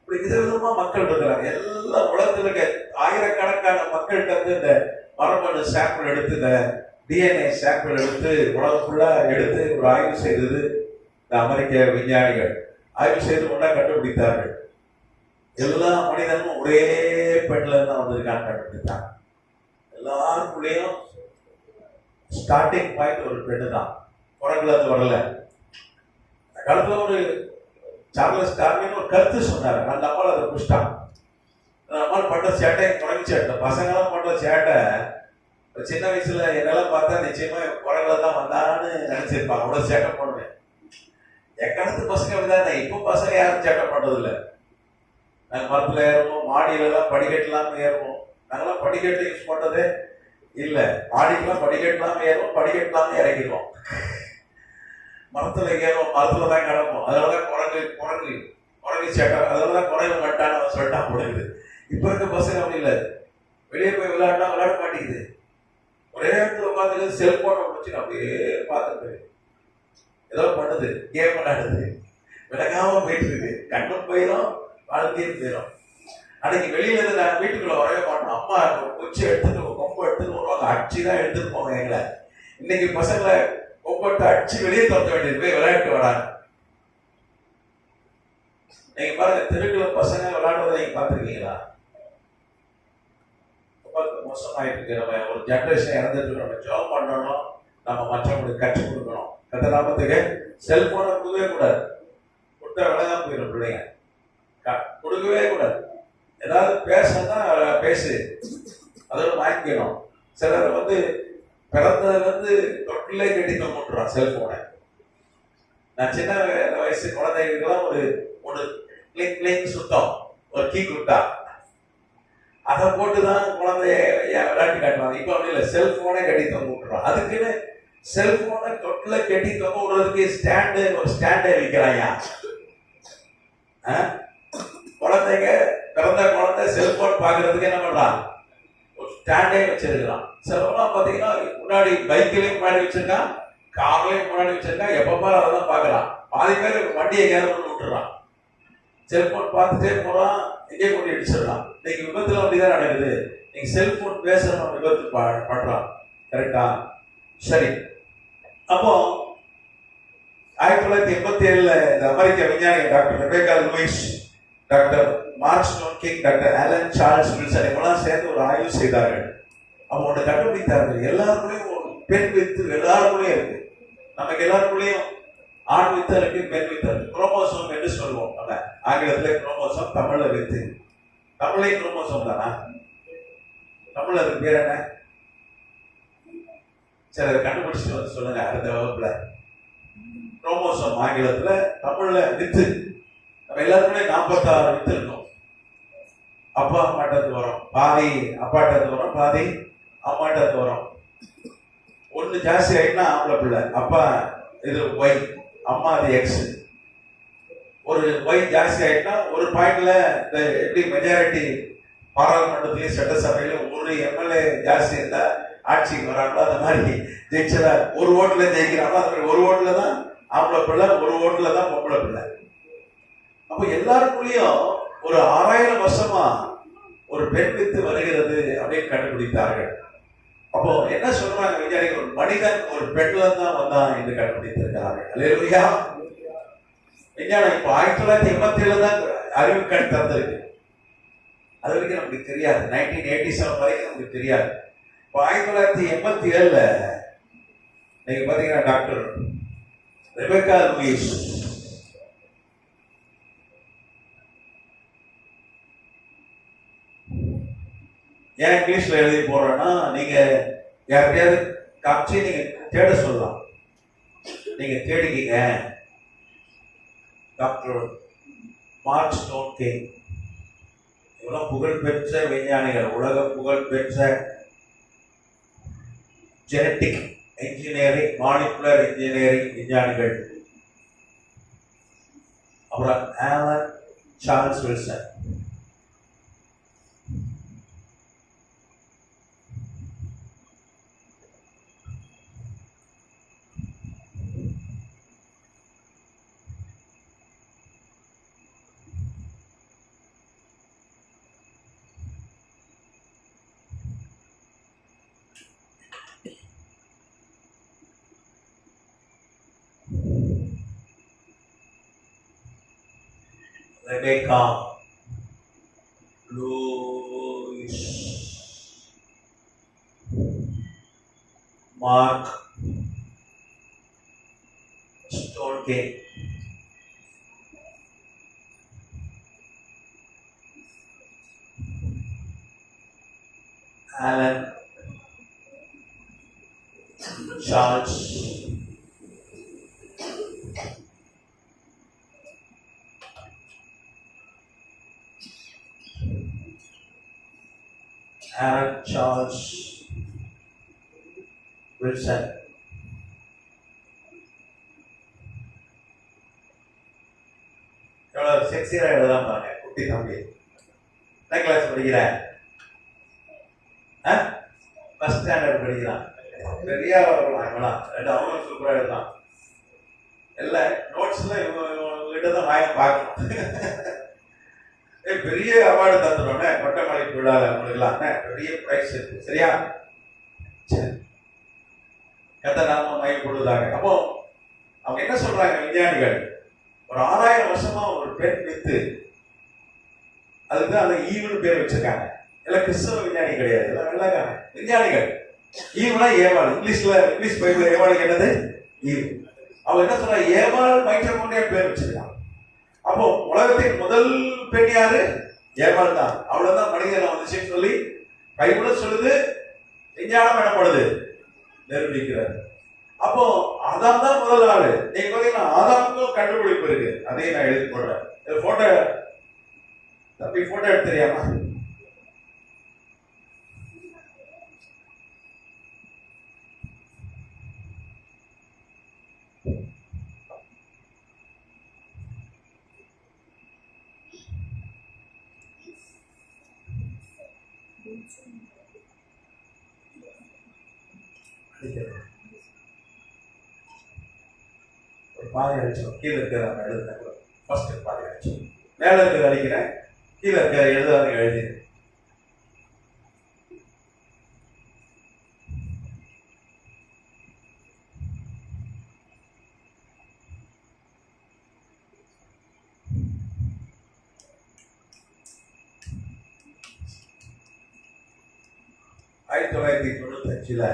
இப்படி விதவிதமா மக்கள் இருக்கிறாங்க. எல்லா உலகத்துல இருக்க ஆயிரக்கணக்கான மக்கள்கிட்ட வந்து இந்த மரபணு சாம்பிள் எடுத்து, இந்த டிஎன்ஏ சாம்பிள் எடுத்து உலகம் ஃபுல்லா எடுத்து ஒரு ஆய்வு செய்தது இந்த அமெரிக்க விஞ்ஞானிகள். ஆய்வு செய்து ஒன்றா கண்டுபிடித்தார்கள். எல்லா மனிதனும் ஒரே பெண்ல தான் வந்திருக்கான்னு கண்டுபிடித்தாங்க. எல்லாருக்குள்ளேயும் ஸ்டார்டிங் பாயிண்ட் ஒரு பெண்ணு தான், குரங்குல இருந்து வரல. அந்த காலத்துல ஒரு சார்லஸ் டார்வின் ஒரு கருத்து சொன்னார். அந்த அம்மாவை அதை புஷ்டான். அந்த அம்மா பண்ற சேட்டை குரங்கு சேட்டை, பசங்களாம் பண்ற சேட்டை சின்ன வயசுல என்னெல்லாம் பார்த்தா நிச்சயமா குரங்குல தான் வந்தான்னு நினைச்சிருப்பாங்க. அவ்வளவு சேட்டை பண்ணுவேன். எக்காலத்து பசங்க அப்படிதானே. இப்போ பசங்க யாரும் சேட்டை பண்றது இல்லை. நாங்கள் மரத்துல ஏறுவோம், மாடியிலலாம் படிக்கட்டுலாம் ஏறுவோம். நாங்களாம் படிக்கட்டு யூஸ் பண்றதே இல்லை. மாடிக்கெல்லாம் படிக்கட்டுலாம் ஏறுவோம், படிக்கட்டுலாம் இறங்கிடுவோம். மரத்துல ஏறுவோம், மரத்துல தான் கிடப்போம். அதனாலதான் குரங்கு குரங்கு குரங்கு சேட்டை, அதனாலதான் குரங்கு மட்டான்னு சொல்லிட்டா போடுது. இப்ப இருக்க பசங்க அப்படி இல்லை. வெளியே போய் விளையாடினா விளையாட மாட்டேங்குது. ஒரே இடத்துல உட்காந்து செல்போனை முடிச்சு அப்படியே பார்த்துட்டு ஏதோ பண்ணுது, கேம் விளையாடுது, விலகாம போயிட்டு இருக்கு. கண்ணும் போயிடும், வாழ்க்கையும் போயிடும். அன்னைக்கு வெளியில இருந்து நான் வீட்டுக்குள்ள வரவே மாட்டோம். அம்மா குச்சி எடுத்துட்டு கொம்பு எடுத்துட்டு வருவாங்க, அடிச்சு தான் எடுத்துட்டு போவாங்க எங்களை. இன்னைக்கு பசங்களை கொம்பட்டு அடிச்சு வெளியே துரத்த வேண்டியது, போய் விளையாட்டு வராங்க. நீங்க பாருங்க, தெருக்குள்ள பசங்க விளையாடுறதை நீங்க பார்த்துருக்கீங்களா? மோசமாயிட்டு இருக்கு. நம்ம ஒரு ஜெனரேஷன் இறந்துட்டு நம்ம ஜாப் பண்ணணும், நம்ம மற்றவங்களுக்கு கற்றுக் கொடுக்கணும். கத்தலாமத்துக்கு செல்போனை கொடுக்கவே கூடாது. கொடுத்தா விளையாட போயிடும் பிள்ளைங்க. கொடுக்கவே கூடாது. ஏதாவது பேசணும்னா பேசு, அதோட வாங்கிக்கணும். சிலர் பிறந்ததுல தொட்டிலே கட்டி தொங்கிட்டுறான் செல்போனை. நான் சின்ன வயசு குழந்தைகளுக்கெல்லாம் ஒரு கிளிக் கிளிக் சுத்தம், ஒரு கீ கொடுத்தா அதை போட்டுதான் குழந்தைய விளையாட்டு காட்டுவாங்க. இப்ப அப்படி இல்லை, செல்போனே கட்டி தொங்க விட்டுறான். அதுக்குன்னு செல்போனை தொட்டில கட்டி தொங்க விடுறதுக்கு ஒரு ஸ்டாண்டே வைக்கிறாங்க. குழந்தைங்க பிறந்த குழந்தை செல்போன் பாக்குறதுக்கு என்ன பண்றான், ஒரு ஸ்டாண்டே வச்சிருக்கிறான். சிலவெல்லாம் பாத்தீங்கன்னா முன்னாடி பைக்கிலையும் முன்னாடி வச்சிருக்கான், கார்லையும் முன்னாடி வச்சிருக்கான். எப்பப்பா அதெல்லாம் பாக்குறான். பாதி பேர் வண்டியை கேர கொண்டு விட்டுறான், செல்போன் பார்த்துட்டே போறான், எங்கே கொண்டு அடிச்சிடலாம். இன்னைக்கு விபத்துல அப்படிதான் நடக்குது. நீங்க செல்போன் பேசுறவன் விபத்து பண்றான். கரெக்டா? சரி. அப்போ 1987 இந்த அமெரிக்க விஞ்ஞானி doctor Rebecca Lewis, doctor Mark Stone King, doctor Alan Charles Wilson இவங்கெல்லாம் சேர்ந்து ஒரு ஆய்வு செய்தார்கள். அவங்க ஒன்று கண்டுபிடித்தார்கள். எல்லாருக்குள்ளேயும் ஒரு பெண் வித்து எல்லாருக்குள்ளேயும் இருக்கு. நமக்கு எல்லாருக்குள்ளேயும் ஆண் வித்து இருக்கு, பெண் வித்து இருக்கு. குரோமோசோம் என்று சொல்லுவோம். நம்ம ஆங்கிலத்துல குரோமோசோம், தமிழ்ல வித்து. தமிழை குரோமோசோம் தானா? தமிழ்ல அதுக்கு பேர் என்ன? சரி, அதை கண்டுபிடிச்சிட்டு வந்து சொல்லுங்க அடுத்த வகுப்புல. குரோமோசோம் ஆங்கிலத்துல, தமிழ்ல வித்து. நம்ம எல்லாருக்குமே 46 வித்து இருக்கும். அப்பா அம்மாட்டது வரும், பாதி அப்பாட்டது வரும், பாதி அம்மாட்டது வரும். ஒண்ணு ஜாஸ்தி ஆயிட்டுனா ஆம்பளை பிள்ளை, அப்பா இது ஒய், அம்மா அது எக்ஸ். ஒரு ஒய் ஜாஸ்தி ஆயிட்டுனா ஒரு பாயிண்ட்ல இந்த எப்படி மெஜாரிட்டி பாராளுமன்றத்திலேயே சட்டசபையில ஒரு எம்எல்ஏ ஜாஸ்தி இருந்தா ஆட்சிக்கு வராங்களோ அந்த மாதிரி ஜெயிச்சதா ஒரு ஓட்டுல ஜெயிக்கிறாங்களோ அந்த மாதிரி ஒரு ஓட்டுல தான் ஆம்பளை பிள்ளை, ஒரு ஓட்டுல தான் பொம்பளை பிள்ளை. அப்போ எல்லாருக்குள்ளேயும் ஒரு 6000 வருஷமா ஒரு பெண் வித்து வருகிறது அப்படின்னு கண்டுபிடித்தார்கள். அப்போ என்ன சொல்றாங்க விஞ்ஞானிகள், ஒரு மனிதன் ஒரு பெண்ல தான் வந்தான் என்று கண்டுபிடித்திருக்கிறார்கள். அல்லேலூயா. விஞ்ஞானம் இப்போ 1987 தான் அறிவு கண் திறந்திருக்கு. அது வரைக்கும் நமக்கு தெரியாது. 1987 வரைக்கும் நமக்கு தெரியாது. இப்போ 1987 நீங்க பாத்தீங்கன்னா டாக்டர் ரெபேக்கா லூயிஸ் ஏன் இங்கிலீஷ்ல எழுதி போறேன்னா, நீங்க யார்கிட்டயாவது காமிச்சு நீங்க தேட சொல்லலாம். நீங்க தேடிக்கிங்க. டாக்டர் மார்க் ஸ்டோன் கிங், இவெல்லாம் புகழ்பெற்ற விஞ்ஞானிகள், உலக புகழ்பெற்ற ஜெனட்டிக் இன்ஜினியரிங், மாலிகுலர் இன்ஜினியரிங் விஞ்ஞானிகள். அப்புறம் Alan Charles Wilson, Rebecca Lewis, Mark Stone King, Alan Charles Wilson. எவ்வளவு செக்ஸியா எழுதலாம் பாருங்க. குட்டி தம்பி என்ன கிளாஸ் படிக்கிறேன்? ஃபர்ஸ்ட் ஸ்டாண்டர்ட் படிக்கிறான். பெரிய இவங்களாம் ரெண்டு அவங்களும் சூப்பரா எழுதலாம். எல்லா நோட்ஸ்ல இவங்க தான் வாங்கி பார்க்கணும். பெரிய அவார்டு தந்துடுவோண்ணே பட்டமளி விழாவில் அவங்களுக்குலாம் பெரிய பிரைஸ் இருக்கு. சரியா? சரி, கத்த நாம மயம் கொடுவதாக. அப்போ அவங்க என்ன சொல்றாங்க விஞ்ஞானிகள், ஒரு 6000 வருஷமா ஒரு பெண் வித்து, அதுக்கு அந்த ஈவுன்னு பேர் வச்சிருக்காங்க. எல்லாம் கிறிஸ்தவ விஞ்ஞானி கிடையாது, எல்லாம் வெள்ளக்காரங்க விஞ்ஞானிகள். ஈவுனா ஏவாள். இங்கிலீஷ் பைபிள் ஏவாளுக்கு என்னது? ஈவு. அவங்க என்ன சொல்றாங்க, ஏவாள் மைட்டோகாண்ட்ரியா பேர் வச்சிருக்காங்க. அப்போ உலகத்தின் முதல் பெண் யாரு? ஏவாள் தான். அவ்வளவுதான் மனிதன் வந்துச்சுன்னு சொல்லி பைபிள் சொல்லுது. விஞ்ஞானம் எனப்படுது, நிரூபிக்கிறார். அப்போ ஆதாம் தான் முதல் ஆளு. நீங்க பாத்தீங்கன்னா ஆதாமுக்கும் கண்டுபிடிப்பு இருக்கு. அதையும் நான் எழுதி போடுறேன். போட்டோ தம்பி, போட்டோ எடுத்து தெரியாமா? ஒரு பாதை அடிச்சோம். கீழே இருக்கிறத எழுதுனேன். ஃபர்ஸ்ட் பாதை அடிச்சோம். மேல இருக்கிறத அடிக்கிறேன், கீழே இருக்கிற எழுதாத எழுதி. ஆயிரத்தி 1995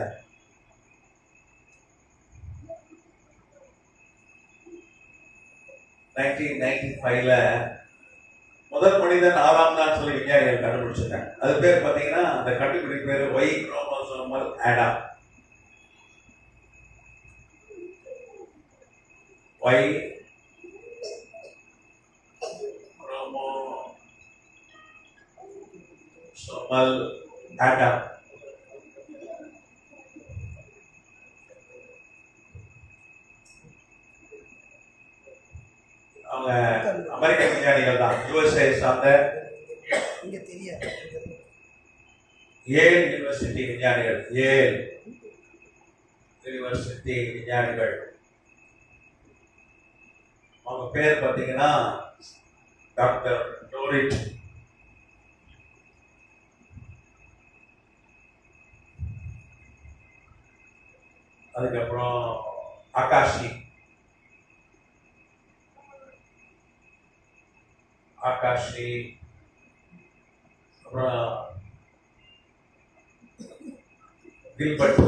1995 முதல் மனிதன் ஆதாம் தான் சொல்லி விஞ்ஞானிகள் கண்டுபிடிச்சிருக்காங்க. அது பேர் பாத்தீங்கன்னா, அந்த கண்டுபிடிப்பு பேரு Y chromosomal Adam. Y chromosomal Adam. அவங்க அமெரிக்க விஞ்ஞானிகள் தான். USA சார்ந்த ஏல் யூனிவர்சிட்டி விஞ்ஞானிகள். ஏல் யூனிவர்சிட்டி விஞ்ஞானிகள். அவங்க பேர் பார்த்தீங்கன்னா டாக்டர் டோரிட். அதுக்கப்புறம் ஆகாஷி. ஆகாஷி, அப்புறம் கில்பர்ட்,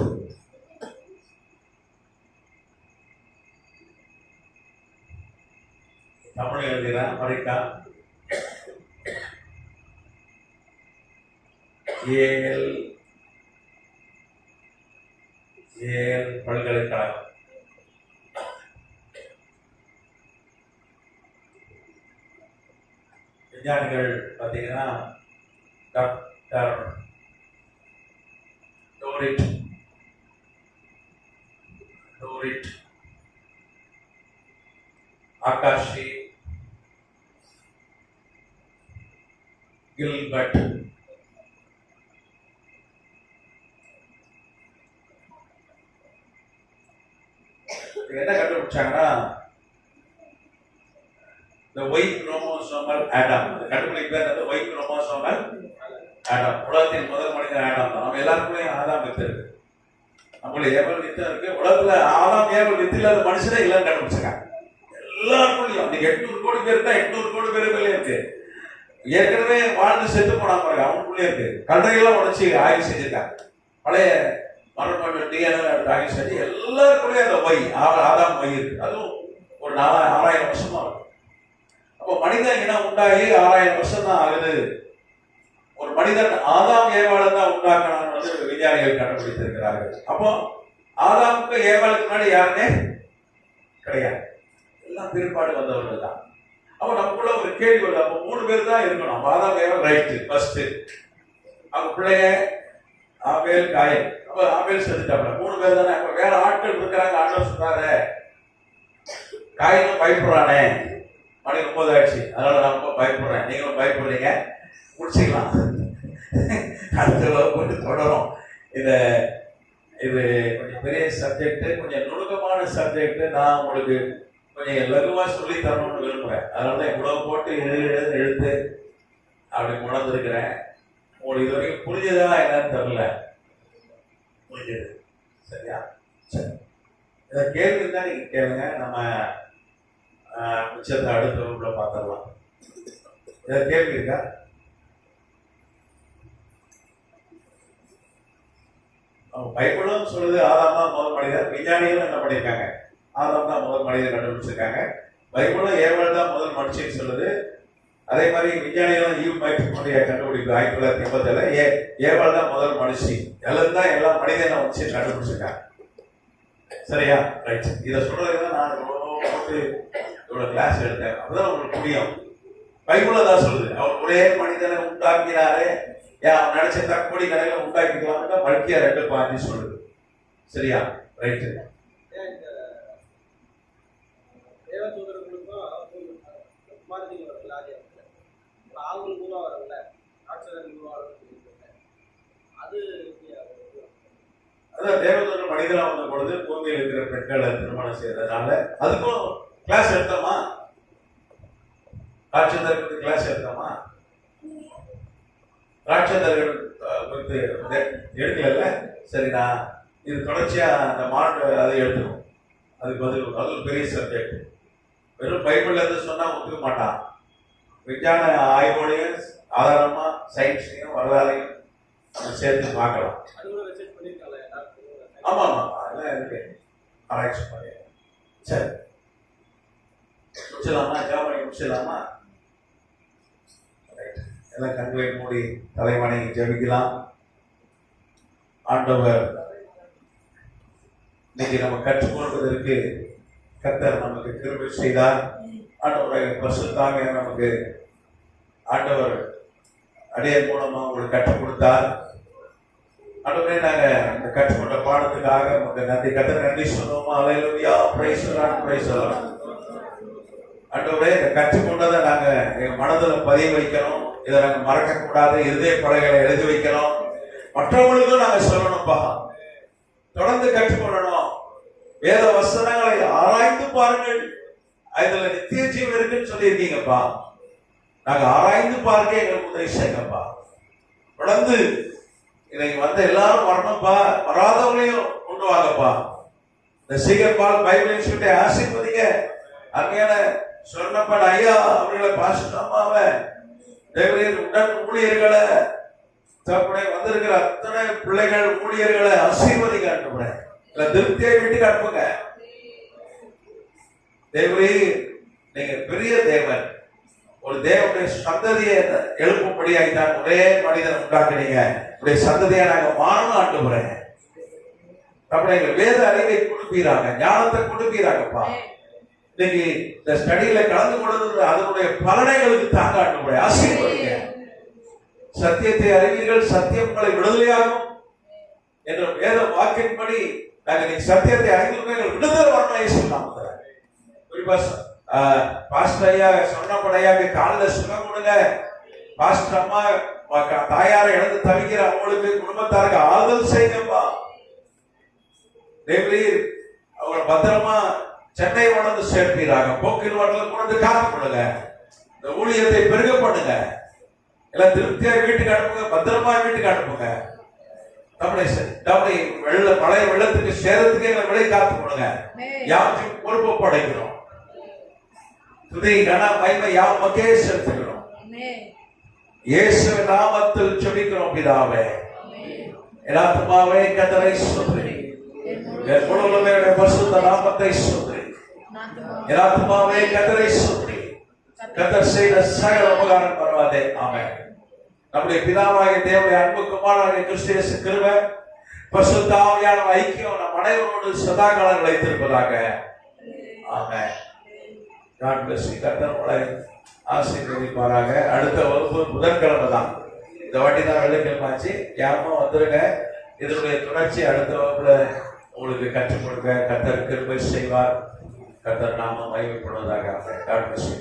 தமிழ் எழுதுகிறார் அமெரிக்கா, ஏஎல் பல்கலைக்கழகம், விஞ்ஞானிகள் பார்த்தீங்கன்னா டாக்டர் டோரிட், ஆகாஷி, கில்பர்ட், என்ன கண்டுபிடிச்சாங்கன்னா the Y chromosomal atom. கண்டுபிடிக்க பேர் Y chromosomal atom. உலகத்தின் முதல் மனிதன் ஆடம் தான். நம்ம எல்லாருக்குமே ஆதாம் வித்து இருக்கு, நம்மள ஏவல் வித்து இருக்கு. உலகத்துல ஆதாம் ஏவல் வித்து இல்லாத மனுஷனே இல்லைன்னு கண்டுபிடிச்சிருக்காங்க. எல்லாருக்குள்ளயும் நீங்க 800 கோடி பேர் தான், 800 கோடி பேருக்குள்ளே இருக்கு. ஏற்கனவே வாழ்ந்து செத்து போனா பாருங்க, அவனுக்குள்ளே இருக்கு. கல்லறையெல்லாம் உடைச்சு ஆய்வு செஞ்சிருக்காங்க. பழைய மரபணு டிஎன்ஏ ஆய்வு செஞ்சு எல்லாருக்குள்ளே அந்த ஒய் ஆதாம் ஒய் இருக்கு. அதுவும் ஒரு 6000 வருஷமா இருக்கு. அப்போ மனிதன் இனம் உண்டாகி 6000 வருஷம் தான் ஆகுது. ஒரு மனிதன் ஆதாம் ஏவாளன் தான் உண்டாக்கணும்னு விஞ்ஞானிகள் கண்டுபிடித்திருக்கிறார்கள். அப்போ ஆதாமுக்கு ஏவாளுக்கு முன்னாடி யாருமே கிடையாது, எல்லாம் பிற்பாடு வந்தவர்கள் தான். அப்போ நமக்குள்ள ஒரு கேள்வி வருது, அப்போ 3 பேர் தான் இருக்கணும். ஆதாம் ஏவாள் ரைட்டு ஃபர்ஸ்ட், அவங்க பிள்ளைங்க ஆபேல் காயல். அப்போ ஆபேல் செத்துட்டாங்க, 3 பேர் தானே. அப்போ வேற ஆட்கள் இருக்கிறாங்க. ஆண்டவர் சொல்றாரு, காயலும் பயப்படுறானே, மணி 9 ஆயிடுச்சு, அதனால நான் ரொம்ப பயப்படுறேன், நீங்களும் பயப்படுறீங்க, முடிச்சுக்கலாம். அடுத்த போட்டு தொடரும். இது கொஞ்சம் பெரிய சப்ஜெக்ட், கொஞ்சம் நுணுக்கமான சப்ஜெக்ட். நான் உங்களுக்கு கொஞ்சம் லகுவா சொல்லி தரணும்னு விரும்புகிறேன். அதனால தான் இவ்வளவு போட்டு எழுத்து அப்படி உணர்ந்துருக்கிறேன். உங்களுக்கு இது வரைக்கும் புரிஞ்சதா என்னன்னு தெரியல. புரிஞ்சது சரியா? சரி, இதை கேள்வி தான் நீங்க கேளுங்க, நம்ம மிச்சத்தை அடுத்த வகுப்புல பார்த்துடலாம். இதை கேள்வி இருக்கா? பைபிளும் சொல்லுது ஆதாம் தான் முதல் மனிதர். விஞ்ஞானிகளும் என்ன பண்ணியிருக்காங்க, ஆதாம் தான் முதல் மனிதர் கண்டுபிடிச்சிருக்காங்க. பைபிளும் ஏவாள் தான் முதல் மனுஷன் சொல்லுது. அதே மாதிரி விஞ்ஞானிகளும் ஈவ் மைக்ரோனுடைய கண்டுபிடிப்பு 1987 ஏவாள் தான் முதல் மனுஷி. எல்லாம் தான் எல்லா மனிதனை வச்சு கண்டுபிடிச்சிருக்காங்க. சரியா? ரைட். இதை சொல்றதுதான் நான் போட்டு இவ்வளவு கிளாஸ் எடுத்தேன். அதுதான் உங்களுக்கு புரியும். பைபிள தான் சொல்லுது, அவர் ஒரே மனிதனை உண்டாக்கினாரே, ஏன் நினைச்ச தக்கபடி கடையில உண்டாக்கிக்கலாம். மல்கியா 2:5 சொல்லுது. சரியா? ரைட்டு. அதான் தேவதூதர் மனிதனா வந்த பொழுது பூமியில் இருக்கிற பெண்களை திருமணம் செய்யறதுனால அதுக்கும் கிளாஸ் எடுத்தோமா? ராட்சதர்களுக்கு கிளாஸ் எடுத்தோமா? ராட்சதர்கள் குறித்து எடுக்கல. சரி, நான் இது தொடர்ச்சியா அந்த மாட்டு அதை எடுத்துக்கணும். அதுக்கு பதில் அது பெரிய சப்ஜெக்ட். வெறும் பைபிள்ல இருந்து சொன்னா ஒத்துக்க மாட்டான். விஞ்ஞான ஆய்வோடையும் ஆதாரமா சயின்ஸையும் வரலாறையும் சேர்த்து பார்க்கலாம். ஆமா ஆமா, அதெல்லாம் இருக்கு, ஆராய்ச்சி பண்ணி. சரி, முடிச்சலாமா? ஜாமணி முடிச்சலாமா? எல்லாம் கண்களை மூடி தலைவனை ஜெபிக்கலாம். ஆண்டவர் இன்னைக்கு நம்ம கற்றுக்கொள்வதற்கு கர்த்தர் நமக்கு கிருபை செய்தார். ஆண்டவரை பரிசுத்தாவே நமக்கு ஆண்டவர் அடியர் மூலமா உங்களுக்கு கற்றுக் கொடுத்தார். ஆண்டவரே, நாங்க இந்த கற்றுக்கொண்ட பாடத்துக்காக உங்களுக்கு நன்றி. கர்த்தர் நன்றி சொல்லுவோமா? அல்லேலூயா, பிரைஸ் லார்ட், பிரைஸ் லார்ட். ஆண்டவரே, இந்த கற்றுக்கொண்டதை நாங்க எங்க மனதில் பதிய வைக்கணும். இதை நாங்க மறக்க கூடாது. இருதய பலகைகளை எழுதி வைக்கணும். மற்றவங்களுக்கும் நாங்க சொல்லணும்ப்பா. தொடர்ந்து கற்றுக்கொள்ளணும். வேத வசனங்களை ஆராய்ந்து பாருங்கள், அதுல நித்திய ஜீவன் இருக்குன்னு சொல்லியிருக்கீங்கப்பா. நாங்க ஆராய்ந்து பார்க்க எங்களுக்கு உதவி செய்யுங்கப்பா. தொடர்ந்து இன்னைக்கு வந்த எல்லாரும் வரணும்ப்பா, வராதவங்களையும் கொண்டு வாங்கப்பா. இந்த சீகர்பால் பைபிள் இன்ஸ்டியூட்டை ஆசீர்வதிங்க. அருமையான சொன்னப்பன் ஐயா அவர்களை பாஸ்டர் அம்மாவை தேவரீர் உடன் ஊழியர்களை தகப்பனே வந்திருக்கிற அத்தனை பிள்ளைகள் ஊழியர்களை ஆசீர்வதிக்க ஆண்டவரே. திருப்தியை வீட்டுக்கு அனுப்புங்க. தேவரீர் நீங்க பெரிய தேவன். ஒரு தேவனுடைய சந்ததியை எழுப்பும்படியாய்தான் ஒரே மனிதன் உண்டாக்குனீங்க. உடைய சந்ததியை நாங்க மாறணும் ஆண்டவரே. அப்படி எங்க வேத அறிவை கொடுப்பீராங்க, ஞானத்தை கொடுப்பீராங்கப்பா. இன்னைக்கு இந்த ஸ்டடியில கலந்து கொண்டு அதனுடைய பலனைகளுக்கு தாங்க ஆண்டவரே. ஆசீர்வதிங்க. சத்தியத்தை அறிவீர்கள், சத்தியம் உங்களை விடுதலையாகும் என்ற வேத வாக்கின்படி நாங்கள் நீ சத்தியத்தை அறிந்து விடுதலை வரணும் சொன்னாங்க. குறிப்பா பாஸ்டர் ஐயா சொன்னபடியாக காலில் சுகம் கொடுங்க. பாஸ்டர் அம்மா தாயாரை இழந்து தவிக்கிற அவங்களுக்கு குடும்பத்தாருக்கு ஆறுதல் செய்யுங்கப்பா. தேவரீர் அவங்களை பத்திரமா சென்னை வளர்ந்து சேர்ப்பீராங்க. போக்கில் வரல கொண்டு காத்து கொடுங்க. இந்த ஊழியத்தை பெருக பண்ணுங்க. எல்லாம் திருப்தியா வீட்டுக்கு அனுப்புங்க, பத்திரமா வீட்டுக்கு அனுப்புங்க. நம்முடைய மழை வெள்ளத்துக்கு சேதத்துக்கு எங்களை விலை காத்து கொடுங்க. யாருக்கும் பொறுப்பு படைக்கிறோம். துதி கன மகிமை யாவருக்கே செலுத்துகிறோம். இயேசுவின் நாமத்தில் ஜெபிக்கிறோம் பிதாவே. என் ஆத்துமாவே கர்த்தரை ஸ்தோத்திரி. என் முழு உள்ளமையுடைய பரிசுத்த நாமத்தை ஸ்தோத்திரி. என் ஆத்துமாவே கர்த்தரை ஸ்தோத்திரி. கர்த்தர் செய்த சகல உபகாரம் பரவாதே. ஆமென். நம்முடைய பிதாவாகிய தேவனுடைய அன்பு குமாரனாகிய கிறிஸ்து இயேசு கிருபை பரிசுத்த ஆவியானவர் ஐக்கியம் நம் அனைவரோடு சதா காலம் நிலைத்திருப்பதாக. ஆமென். God bless you. கர்த்தர் உங்களை ஆசீர்வதிப்பாராக. அடுத்த வகுப்பு புதன்கிழமை தான். இந்த வாட்டி தான் வெள்ளிக்கிழமை ஆச்சு. யாருமா வந்துருங்க. இதனுடைய தொடர்ச்சி அடுத்த வகுப்புல உங்களுக்கு கற்றுக் கொடுக்க கர்த்தர் கிருபை செய்வார். கர்த்தர் நாம மகிமைப்படுவதாக. God bless you.